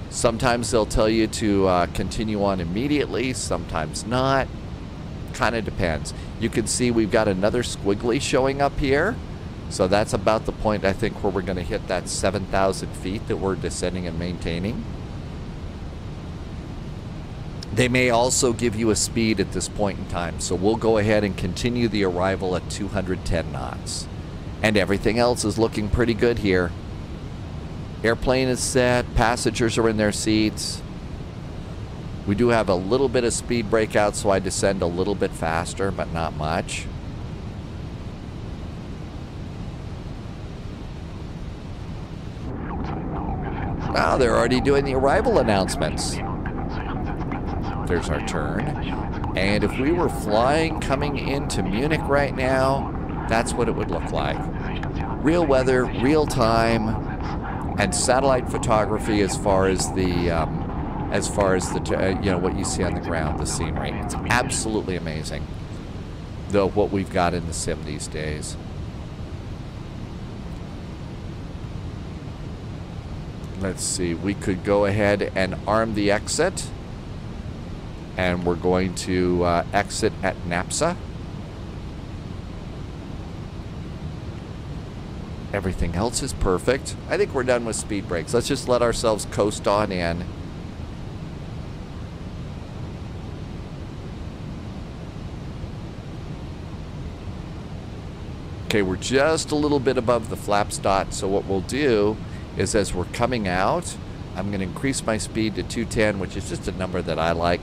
Sometimes they'll tell you to continue on immediately, sometimes not. Kind of depends. You can see we've got another squiggly showing up here. So that's about the point, I think, where we're going to hit that 7,000 feet that we're descending and maintaining. They may also give you a speed at this point in time. So we'll go ahead and continue the arrival at 210 knots. And everything else is looking pretty good here. Airplane is set. Passengers are in their seats. We do have a little bit of speed breakout, so I descend a little bit faster, but not much. Now they're already doing the arrival announcements. There's our turn. And if we were flying coming into Munich right now, that's what it would look like. Real weather, real time, and satellite photography as far as the you know, what you see on the ground, the scenery. It's absolutely amazing, though, what we've got in the sim these days. Let's see, we could go ahead and arm the exit. And we're going to exit at NAPSA. Everything else is perfect. I think we're done with speed brakes. Let's just let ourselves coast on in. Okay, we're just a little bit above the flaps dot, so what we'll do is as we're coming out, I'm going to increase my speed to 210, which is just a number that I like.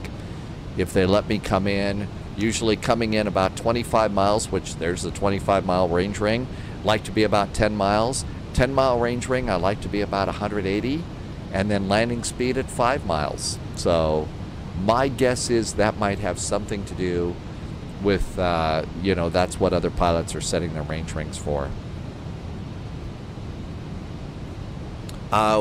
If they let me come in, usually coming in about 25 miles, which there's the 25-mile range ring, like to be about 10 miles. 10-mile range ring, I like to be about 180, and then landing speed at 5 miles. So my guess is that might have something to do with, you know, that's what other pilots are setting their range rings for.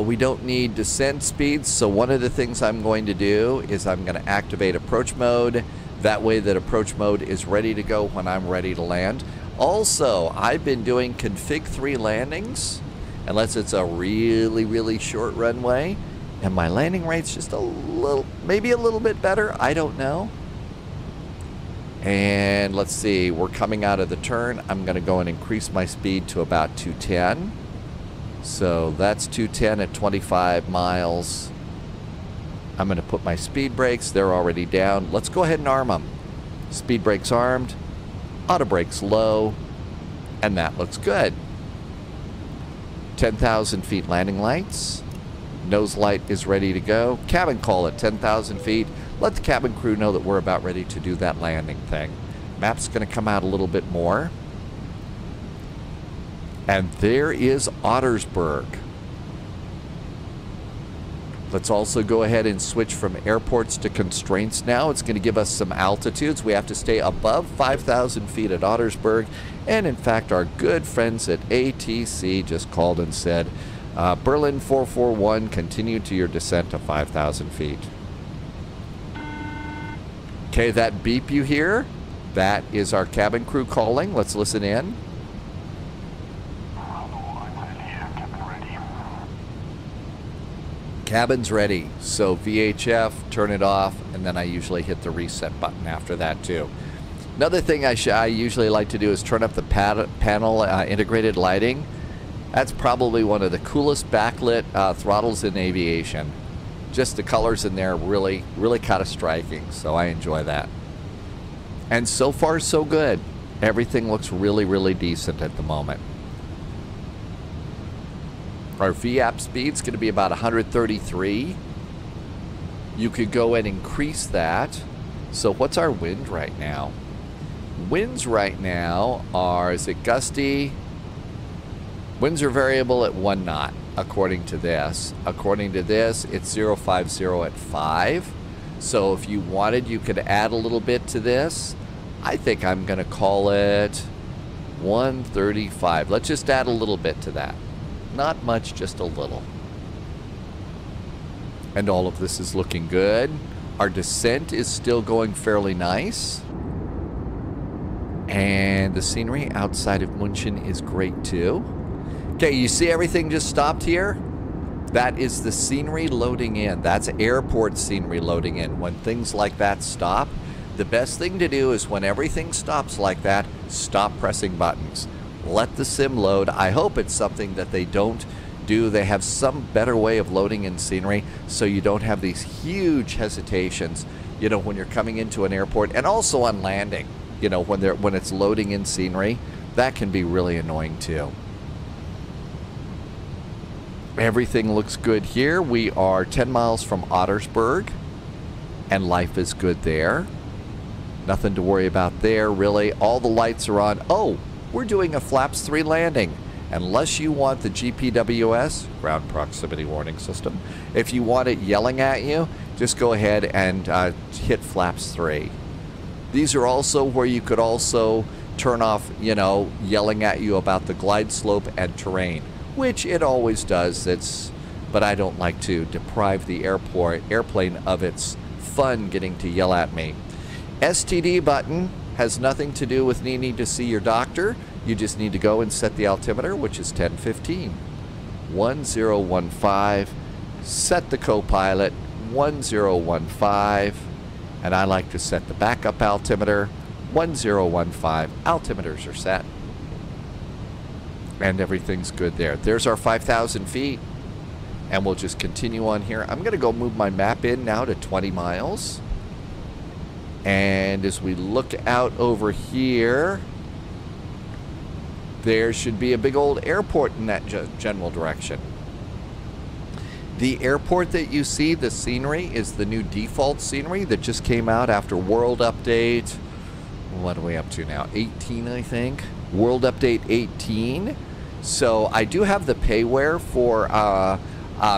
We don't need descent speeds, so one of the things I'm going to do is I'm going to activate approach mode. That way that approach mode is ready to go when I'm ready to land. Also, I've been doing config 3 landings, unless it's a really, really short runway, and my landing rate's just a little, maybe a little bit better, I don't know. And let's see, we're coming out of the turn. I'm going to go and increase my speed to about 210. So that's 210 at 25 miles. I'm going to put my speed brakes. They're already down. Let's go ahead and arm them. Speed brakes armed. Auto brakes low. And that looks good. 10,000 feet landing lights. Nose light is ready to go. Cabin call at 10,000 feet. Let the cabin crew know that we're about ready to do that landing thing. Map's going to come out a little bit more. And there is Ottersberg. Let's also go ahead and switch from airports to constraints now. It's going to give us some altitudes. We have to stay above 5,000 feet at Ottersberg. And in fact, our good friends at ATC just called and said, Berlin 441, continue to your descent to 5,000 feet. Okay, that beep you hear, that is our cabin crew calling. Let's listen in. Cabin's ready, so VHF, turn it off, and then I usually hit the reset button after that too. Another thing I usually like to do is turn up the panel integrated lighting. That's probably one of the coolest backlit throttles in aviation. Just the colors in there really, really kind of striking, so I enjoy that. And so far, so good. Everything looks really, really decent at the moment. Our VAP speed's going to be about 133. You could go and increase that. So what's our wind right now? Winds right now are, is it gusty? Winds are variable at 1 knot, according to this. According to this, it's 050 at 5. So if you wanted, you could add a little bit to this. I think I'm going to call it 135. Let's just add a little bit to that. Not much, just a little. And all of this is looking good. Our descent is still going fairly nice. And the scenery outside of München is great too. Okay, you see everything just stopped here? That is the scenery loading in. That's airport scenery loading in. When things like that stop, the best thing to do is when everything stops like that, stop pressing buttons. Let the sim load. I hope it's something that they don't do. They have some better way of loading in scenery so you don't have these huge hesitations, you know, when you're coming into an airport, and also on landing, you know, when it's loading in scenery. That can be really annoying too. Everything looks good here. We are 10 miles from Ottersberg, and life is good there. Nothing to worry about there, really. All the lights are on. Oh, we're doing a Flaps 3 landing. Unless you want the GPWS, Ground Proximity Warning System, if you want it yelling at you, just go ahead and hit Flaps 3. These are also where you could also turn off, you know, yelling at you about the glide slope and terrain, which it always does. But I don't like to deprive the airplane of its fun getting to yell at me. STD button has nothing to do with needing to see your doctor. You just need to go and set the altimeter, which is 1015. 1015. Set the co-pilot 1015. And I like to set the backup altimeter 1015. Altimeters are set. And everything's good there. There's our 5,000 feet. And we'll just continue on here. I'm going to go move my map in now to 20 miles. And as we look out over here, there should be a big old airport in that general direction. The airport that you see, the scenery, is the new default scenery that just came out after World Update. What are we up to now? 18, I think. World Update 18. So I do have the payware for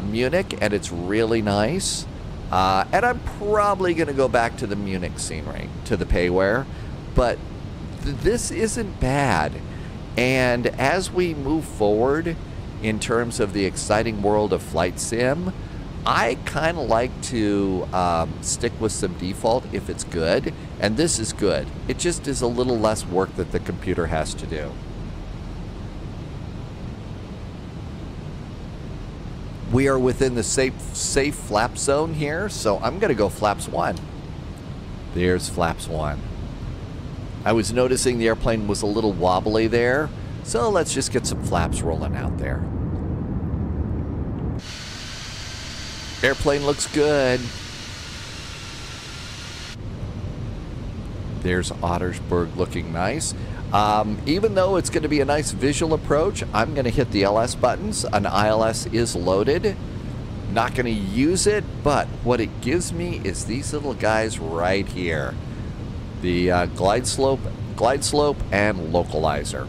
Munich, and it's really nice. And I'm probably going to go back to the Munich scenery, to the payware. But this isn't bad. And as we move forward in terms of the exciting world of flight sim, I kind of like to stick with some default if it's good. And this is good. It just is a little less work that the computer has to do. We are within the safe flap zone here, so I'm going to go flaps 1. There's flaps 1. I was noticing the airplane was a little wobbly there, so let's just get some flaps rolling out there. Airplane looks good. There's Ottersberg looking nice. Even though it's going to be a nice visual approach, I'm going to hit the LS buttons. An ILS is loaded. Not going to use it, but what it gives me is these little guys right here. The glide slope and localizer.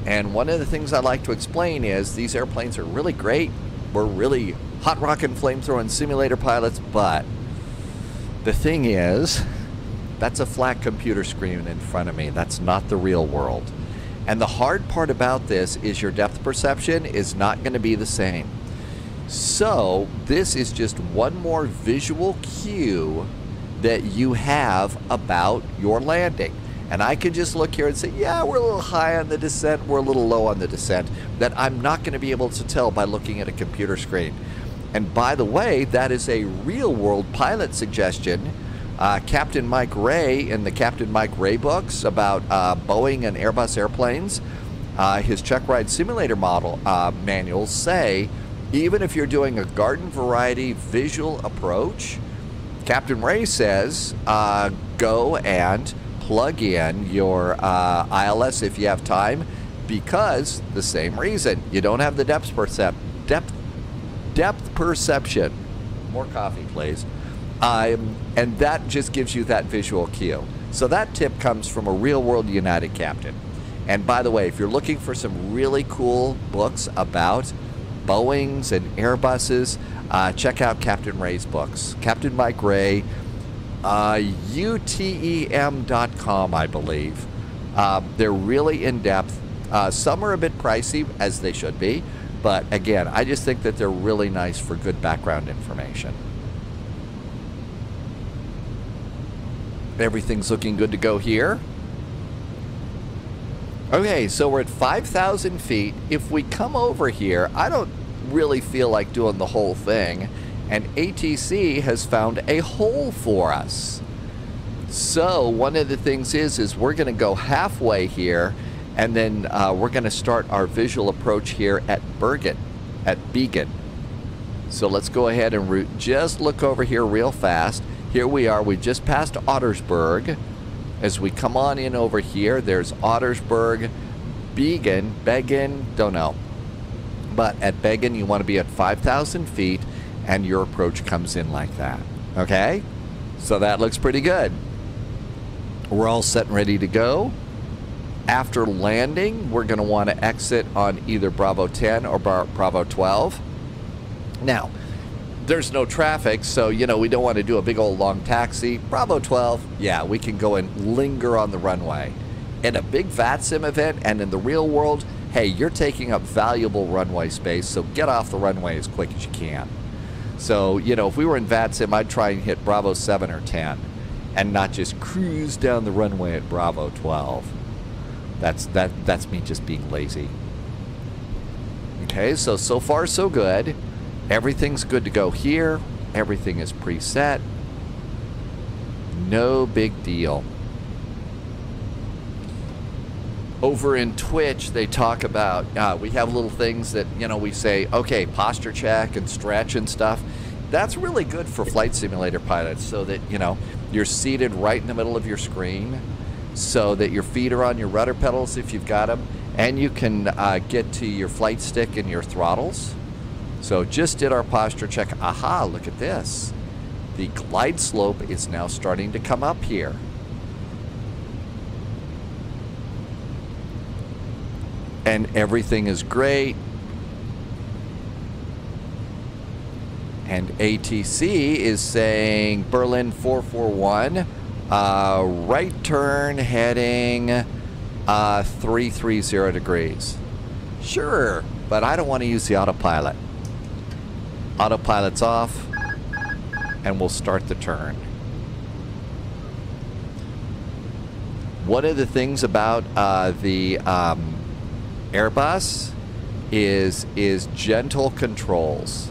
And one of the things I like to explain is these airplanes are really great. We're really hot rockin' flamethrowing simulator pilots, but the thing is, that's a flat computer screen in front of me. That's not the real world. And the hard part about this is your depth perception is not going to be the same. So this is just one more visual cue that you have about your landing. And I can just look here and say, yeah, we're a little high on the descent, we're a little low on the descent, that I'm not going to be able to tell by looking at a computer screen. And by the way, that is a real world pilot suggestion. Captain Mike Ray in the Captain Mike Ray books about Boeing and Airbus airplanes, his check ride simulator model manuals say, even if you're doing a garden variety visual approach, Captain Ray says, go and plug in your ILS if you have time, because the same reason, you don't have the depth perception. More coffee, please. And that just gives you that visual cue. So that tip comes from a real-world United captain. And by the way, if you're looking for some really cool books about Boeings and Airbuses, check out Captain Ray's books. Captain Mike Ray, UTEM.com, I believe. They're really in-depth. Some are a bit pricey, as they should be. But again, I just think that they're really nice for good background information. Everything's looking good to go here. Okay, so we're at 5,000 feet. If we come over here, I don't really feel like doing the whole thing. And ATC has found a hole for us. So one of the things is we're going to go halfway here, and then we're going to start our visual approach here at Bergen. So let's go ahead and route. Just look over here real fast. Here we are. We just passed Ottersberg. As we come on in over here, there's Ottersberg, Beggen, don't know. But at Beggen, you want to be at 5,000 feet, and your approach comes in like that. Okay? So that looks pretty good. We're all set and ready to go. After landing, we're going to want to exit on either Bravo 10 or Bravo 12. Now, there's no traffic, so, you know, we don't want to do a big old long taxi. Bravo 12, yeah, we can go and linger on the runway. In a big VATSIM event and in the real world, hey, you're taking up valuable runway space, so get off the runway as quick as you can. So, you know, if we were in VATSIM, I'd try and hit Bravo 7 or 10 and not just cruise down the runway at Bravo 12. That's me just being lazy. Okay, so far so good. Everything's good to go here. Everything is preset. No big deal. Over in Twitch, they talk about, we have little things that, you know, we say, okay, posture check and stretch and stuff. That's really good for flight simulator pilots so that, you know, you're seated right in the middle of your screen so that your feet are on your rudder pedals if you've got them, and you can get to your flight stick and your throttles. So just did our posture check. Aha, look at this. The glide slope is now starting to come up here. And everything is great. And ATC is saying Berlin 441, right turn heading 330 degrees. Sure, but I don't want to use the autopilot. Autopilot's off, and we'll start the turn. One of the things about the Airbus is gentle controls.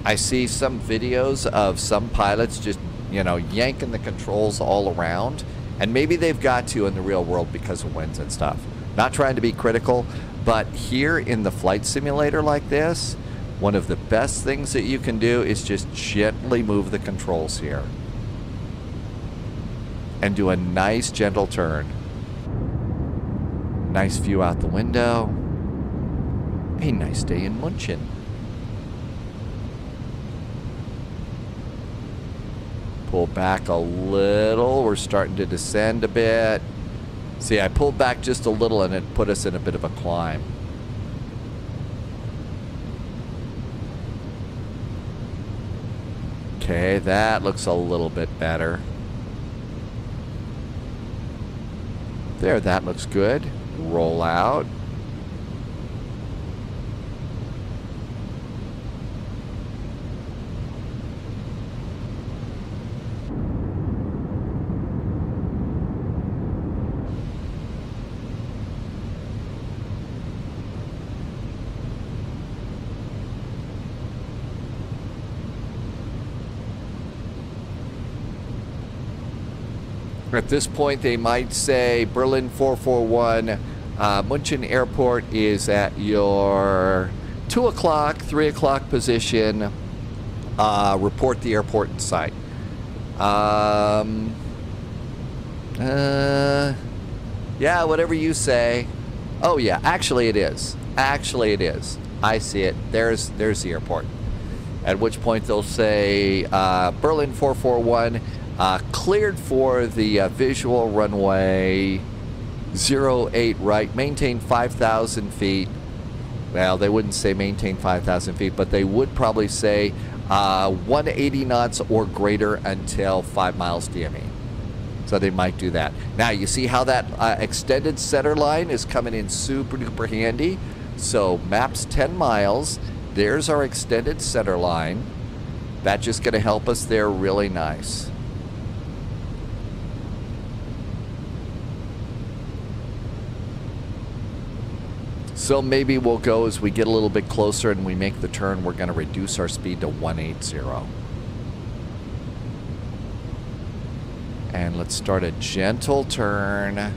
I see some videos of some pilots just, you know, yanking the controls all around, and maybe they've got to in the real world because of winds and stuff. Not trying to be critical, but here in the flight simulator like this, one of the best things that you can do is just gently move the controls here and do a nice gentle turn. Nice view out the window. A nice day in Munich. Pull back a little. We're starting to descend a bit. See, I pulled back just a little and it put us in a bit of a climb. Okay, that looks a little bit better. There, that looks good. Roll out. At this point, they might say Berlin 441, Munich Airport is at your 2 o'clock, 3 o'clock position. Report the airport in sight. Yeah, whatever you say. Oh yeah, actually it is. Actually it is. I see it. There's the airport. at which point they'll say Berlin 441 cleared for the visual runway 08 right, maintain 5,000 feet. Well, they wouldn't say maintain 5,000 feet, but they would probably say 180 knots or greater until 5 miles DME. So they might do that. Now, you see how that extended center line is coming in super duper handy? So maps 10 miles. There's our extended center line. That's just going to help us there really nice. So maybe we'll go as we get a little bit closer and we make the turn, we're going to reduce our speed to 180. And let's start a gentle turn.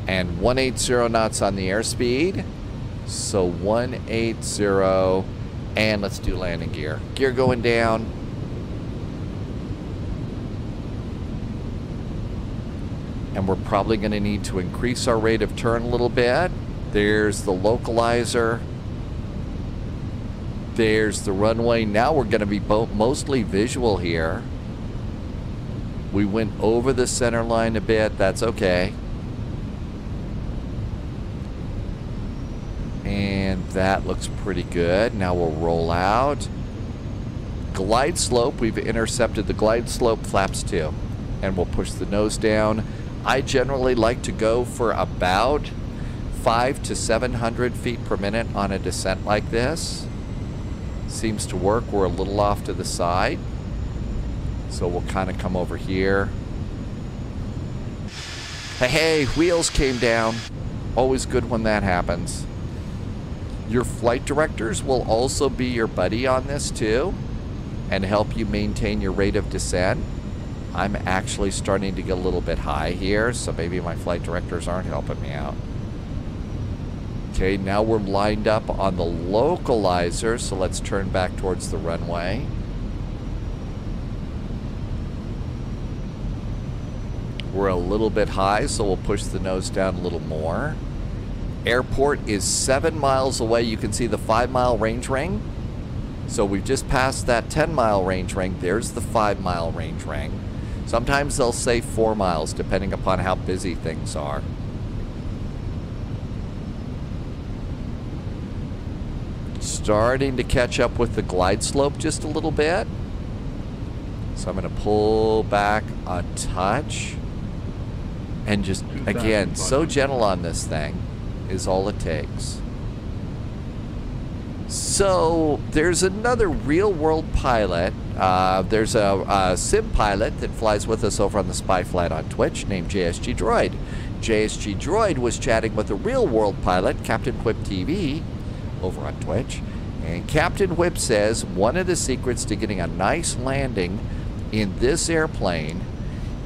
And 180 knots on the airspeed. So 180. And let's do landing gear. Gear going down. And we're probably going to need to increase our rate of turn a little bit. There's the localizer. There's the runway. Now we're going to be mostly visual here. We went over the center line a bit. That's okay. And that looks pretty good. Now we'll roll out. Glide slope. We've intercepted the glide slope, flaps 2. And we'll push the nose down. I generally like to go for about 500 to 700 feet per minute on a descent like this. Seems to work. We're a little off to the side. So we'll kind of come over here. Hey, wheels came down. Always good when that happens. Your flight directors will also be your buddy on this too and help you maintain your rate of descent. I'm actually starting to get a little bit high here, so maybe my flight directors aren't helping me out. Okay, now we're lined up on the localizer, so let's turn back towards the runway. We're a little bit high, so we'll push the nose down a little more. Airport is 7 miles away. You can see the 5-mile range ring. So we've just passed that 10-mile range ring. There's the 5-mile range ring. Sometimes they'll say 4 miles, depending upon how busy things are. Starting to catch up with the glide slope just a little bit. So I'm going to pull back a touch. And just, again, so gentle on this thing is all it takes. So there's another real-world pilot. There's a sim pilot that flies with us over on the Spy Flight on Twitch named JSG Droid. JSG Droid was chatting with a real-world pilot, Captain Whip TV, over on Twitch. And Captain Whip says one of the secrets to getting a nice landing in this airplane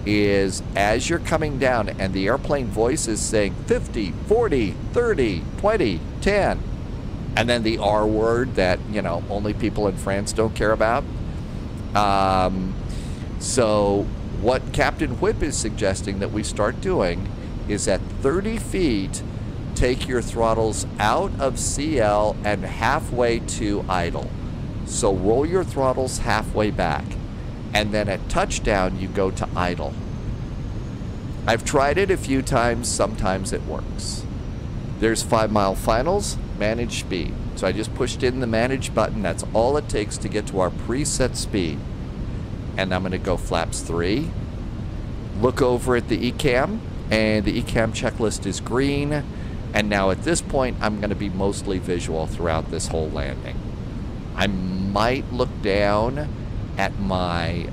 is as you're coming down and the airplane voice is saying 50, 40, 30, 20, 10. And then the R word that, you know, only people in France don't care about. So what Captain Whip is suggesting that we start doing is at 30 feet, take your throttles out of CL and halfway to idle. So roll your throttles halfway back. And then at touchdown, you go to idle. I've tried it a few times. Sometimes it works. There's 5-mile finals. Manage speed. So I just pushed in the manage button. That's all it takes to get to our preset speed. And I'm going to go flaps 3. Look over at the ECAM, and the ECAM checklist is green. And now at this point, I'm going to be mostly visual throughout this whole landing. I might look down at my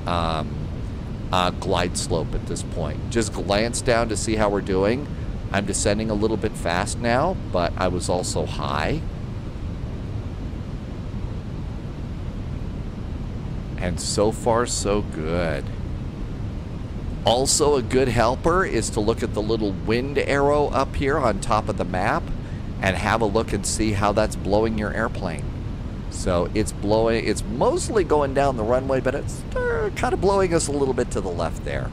glide slope at this point. Just glance down to see how we're doing. I'm descending a little bit fast now, but I was also high. And so far, so good. Also, a good helper is to look at the little wind arrow up here on top of the map and have a look and see how that's blowing your airplane. So it's blowing, it's mostly going down the runway, but it's kind of blowing us a little bit to the left there.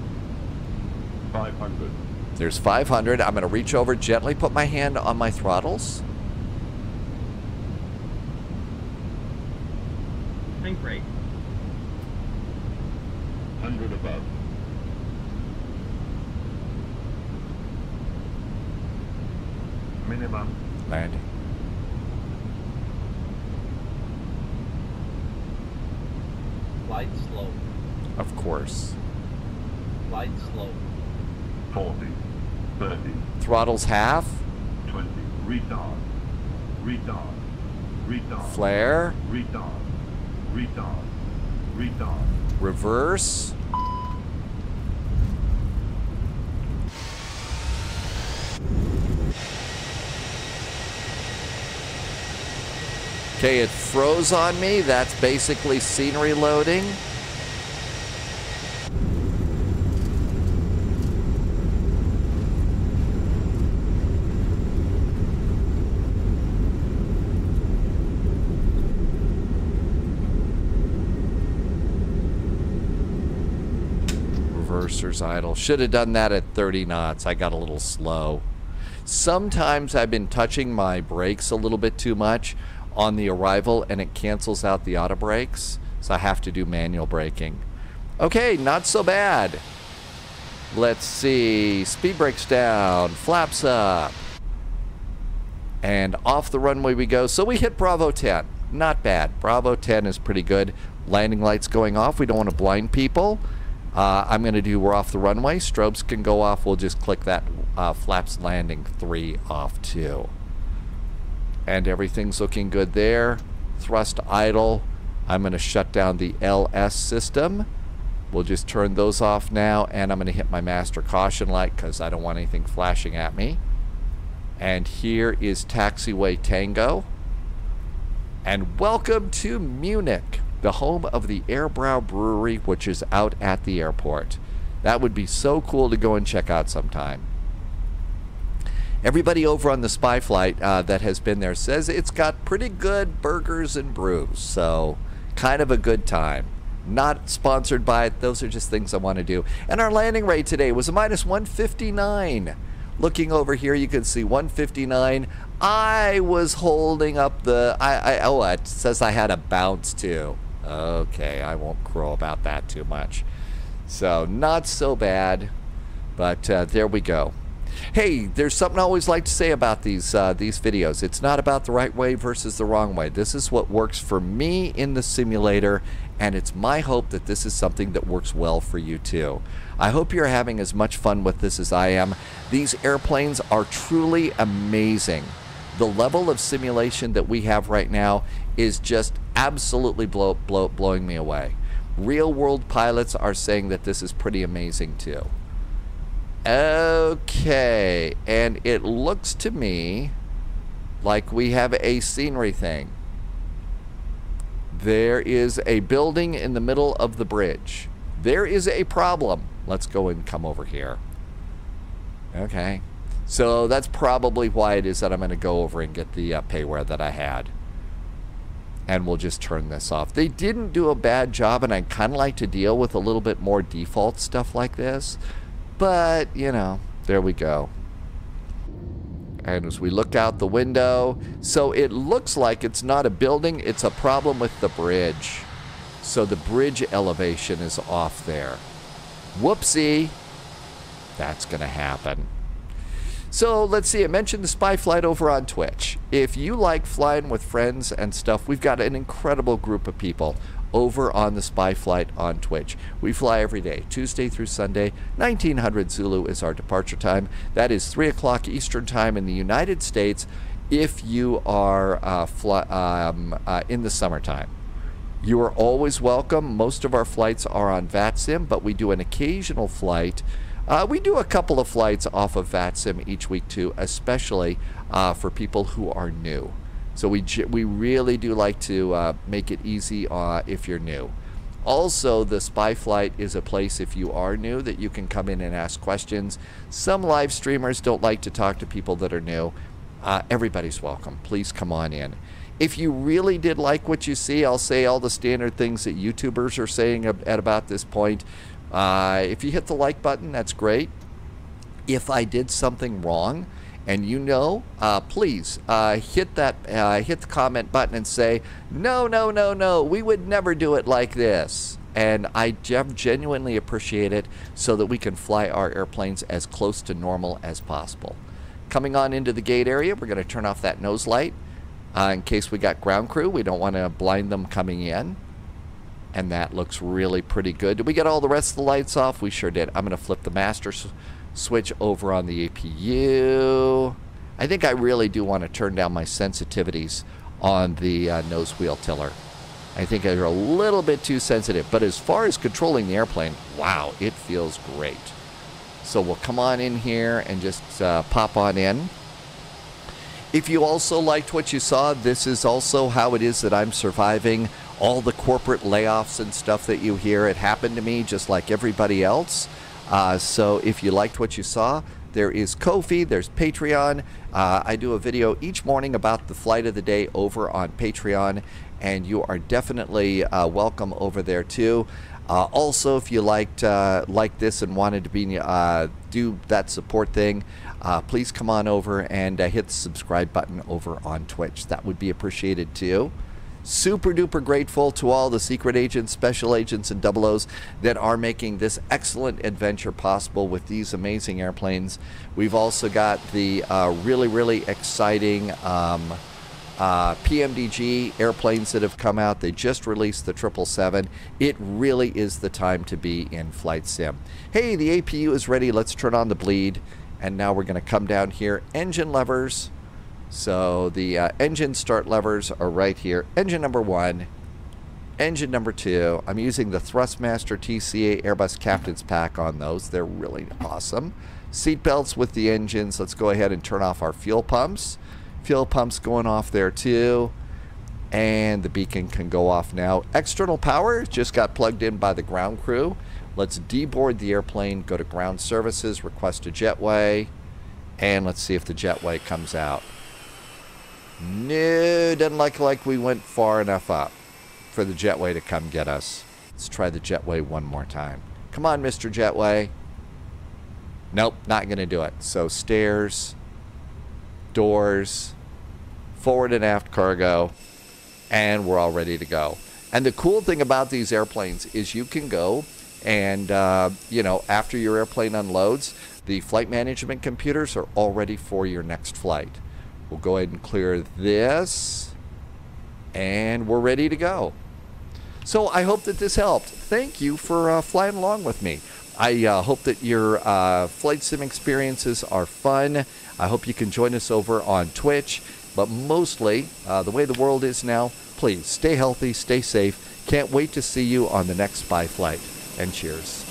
500. There's 500. I'm going to reach over, gently put my hand on my throttles. Think rate. 100 above. Minimum. Landing. Glide slow. Of course. Glide slow. 40. 30. Throttles half. 20. Retard. Retard. Retard. Flare. Retard. Retard. Retard. Reverse. Okay, it froze on me. That's basically scenery loading. Reverser's idle. Should have done that at 30 knots. I got a little slow. Sometimes I've been touching my brakes a little bit too much on the arrival and it cancels out the auto brakes, so I have to do manual braking. Okay, not so bad. Let's see, speed brakes down, flaps up, and off the runway we go. So we hit Bravo 10, not bad. Bravo 10 is pretty good. Landing lights going off, we don't want to blind people. I'm going to do we're off the runway, strobes can go off, we'll just click that flaps landing 3 off too. And everything's looking good there. Thrust idle. I'm going to shut down the LS system. We'll just turn those off now, and I'm going to hit my master caution light because I don't want anything flashing at me. And here is Taxiway Tango. And welcome to Munich, the home of the Airbrow Brewery, which is out at the airport. That would be so cool to go and check out sometime. Everybody over on the spy flight that has been there says it's got pretty good burgers and brews, so kind of a good time. Not sponsored by it. Those are just things I want to do. And our landing rate today was a -159. Looking over here, you can see 159. I was holding up the... oh, it says I had a bounce too. Okay, I won't crow about that too much. So, not so bad, but there we go. Hey, there's something I always like to say about these videos. It's not about the right way versus the wrong way. This is what works for me in the simulator, and it's my hope that this is something that works well for you too. I hope you're having as much fun with this as I am. These airplanes are truly amazing. The level of simulation that we have right now is just absolutely blowing me away. Real world pilots are saying that this is pretty amazing too. Okay, and it looks to me like we have a scenery thing. There is a building in the middle of the bridge. There is a problem. Let's go and come over here. Okay, so that's probably why it is that I'm going to go over and get the payware that I had. And we'll just turn this off. They didn't do a bad job, and I kind of like to deal with a little bit more default stuff like this. But, you know, there we go. And as we look out the window, so it looks like it's not a building, it's a problem with the bridge. So the bridge elevation is off there. Whoopsie. That's going to happen. So let's see, I mentioned the spy flight over on Twitch. If you like flying with friends and stuff, we've got an incredible group of people over on the spy flight on Twitch. We fly every day, Tuesday through Sunday. 1900 Zulu is our departure time. That is 3 o'clock Eastern time in the United States if you are in the summertime. You are always welcome. Most of our flights are on VATSIM, but we do an occasional flight. We do a couple of flights off of VATSIM each week too, especially for people who are new. So we really do like to make it easy if you're new. Also, the spy flight is a place, if you are new, that you can come in and ask questions. Some live streamers don't like to talk to people that are new. Everybody's welcome. Please come on in. If you really did like what you see, I'll say all the standard things that YouTubers are saying at about this point. If you hit the like button, that's great. If I did something wrong and you know, please hit the comment button and say, no, no, no, no, we would never do it like this. And I genuinely appreciate it so that we can fly our airplanes as close to normal as possible. Coming on into the gate area, we're going to turn off that nose light in case we got ground crew. We don't want to blind them coming in. And that looks really pretty good. Did we get all the rest of the lights off? We sure did. I'm going to flip the master switch over on the APU. I think I really do want to turn down my sensitivities on the nose wheel tiller. I think they're a little bit too sensitive. But as far as controlling the airplane, wow, it feels great. So we'll come on in here and just pop on in. If you also liked what you saw, this is also how it is that I'm surviving all the corporate layoffs and stuff that you hear. It happened to me just like everybody else. So if you liked what you saw, there is Ko-fi, there's Patreon. I do a video each morning about the flight of the day over on Patreon, and you are definitely welcome over there too. Also, if you liked this and wanted to be do that support thing, please come on over and hit the subscribe button over on Twitch. That would be appreciated too. Super duper grateful to all the secret agents, special agents, and 00s that are making this excellent adventure possible with these amazing airplanes. We've also got the really exciting PMDG airplanes that have come out. They just released the 777. It really is the time to be in flight sim. Hey, the APU is ready. Let's turn on the bleed. And now we're going to come down here. Engine levers. So the engine start levers are right here. Engine number 1, engine number 2. I'm using the Thrustmaster TCA Airbus Captain's Pack on those. They're really awesome. Seat belts with the engines. Let's go ahead and turn off our fuel pumps. Fuel pumps going off there too. And the beacon can go off now. External power just got plugged in by the ground crew. Let's deboard the airplane, go to ground services, request a jetway, and let's see if the jetway comes out. No, doesn't look like we went far enough up for the jetway to come get us. Let's try the jetway one more time. Come on, Mr. Jetway. Nope, not going to do it. So stairs, doors, forward and aft cargo, and we're all ready to go. And the cool thing about these airplanes is you can go and, you know, after your airplane unloads, the flight management computers are all ready for your next flight. We'll go ahead and clear this, and we're ready to go. So I hope that this helped. Thank you for flying along with me. I hope that your flight sim experiences are fun. I hope you can join us over on Twitch. But mostly, the way the world is now, please stay healthy, stay safe. Can't wait to see you on the next spy flight. And cheers.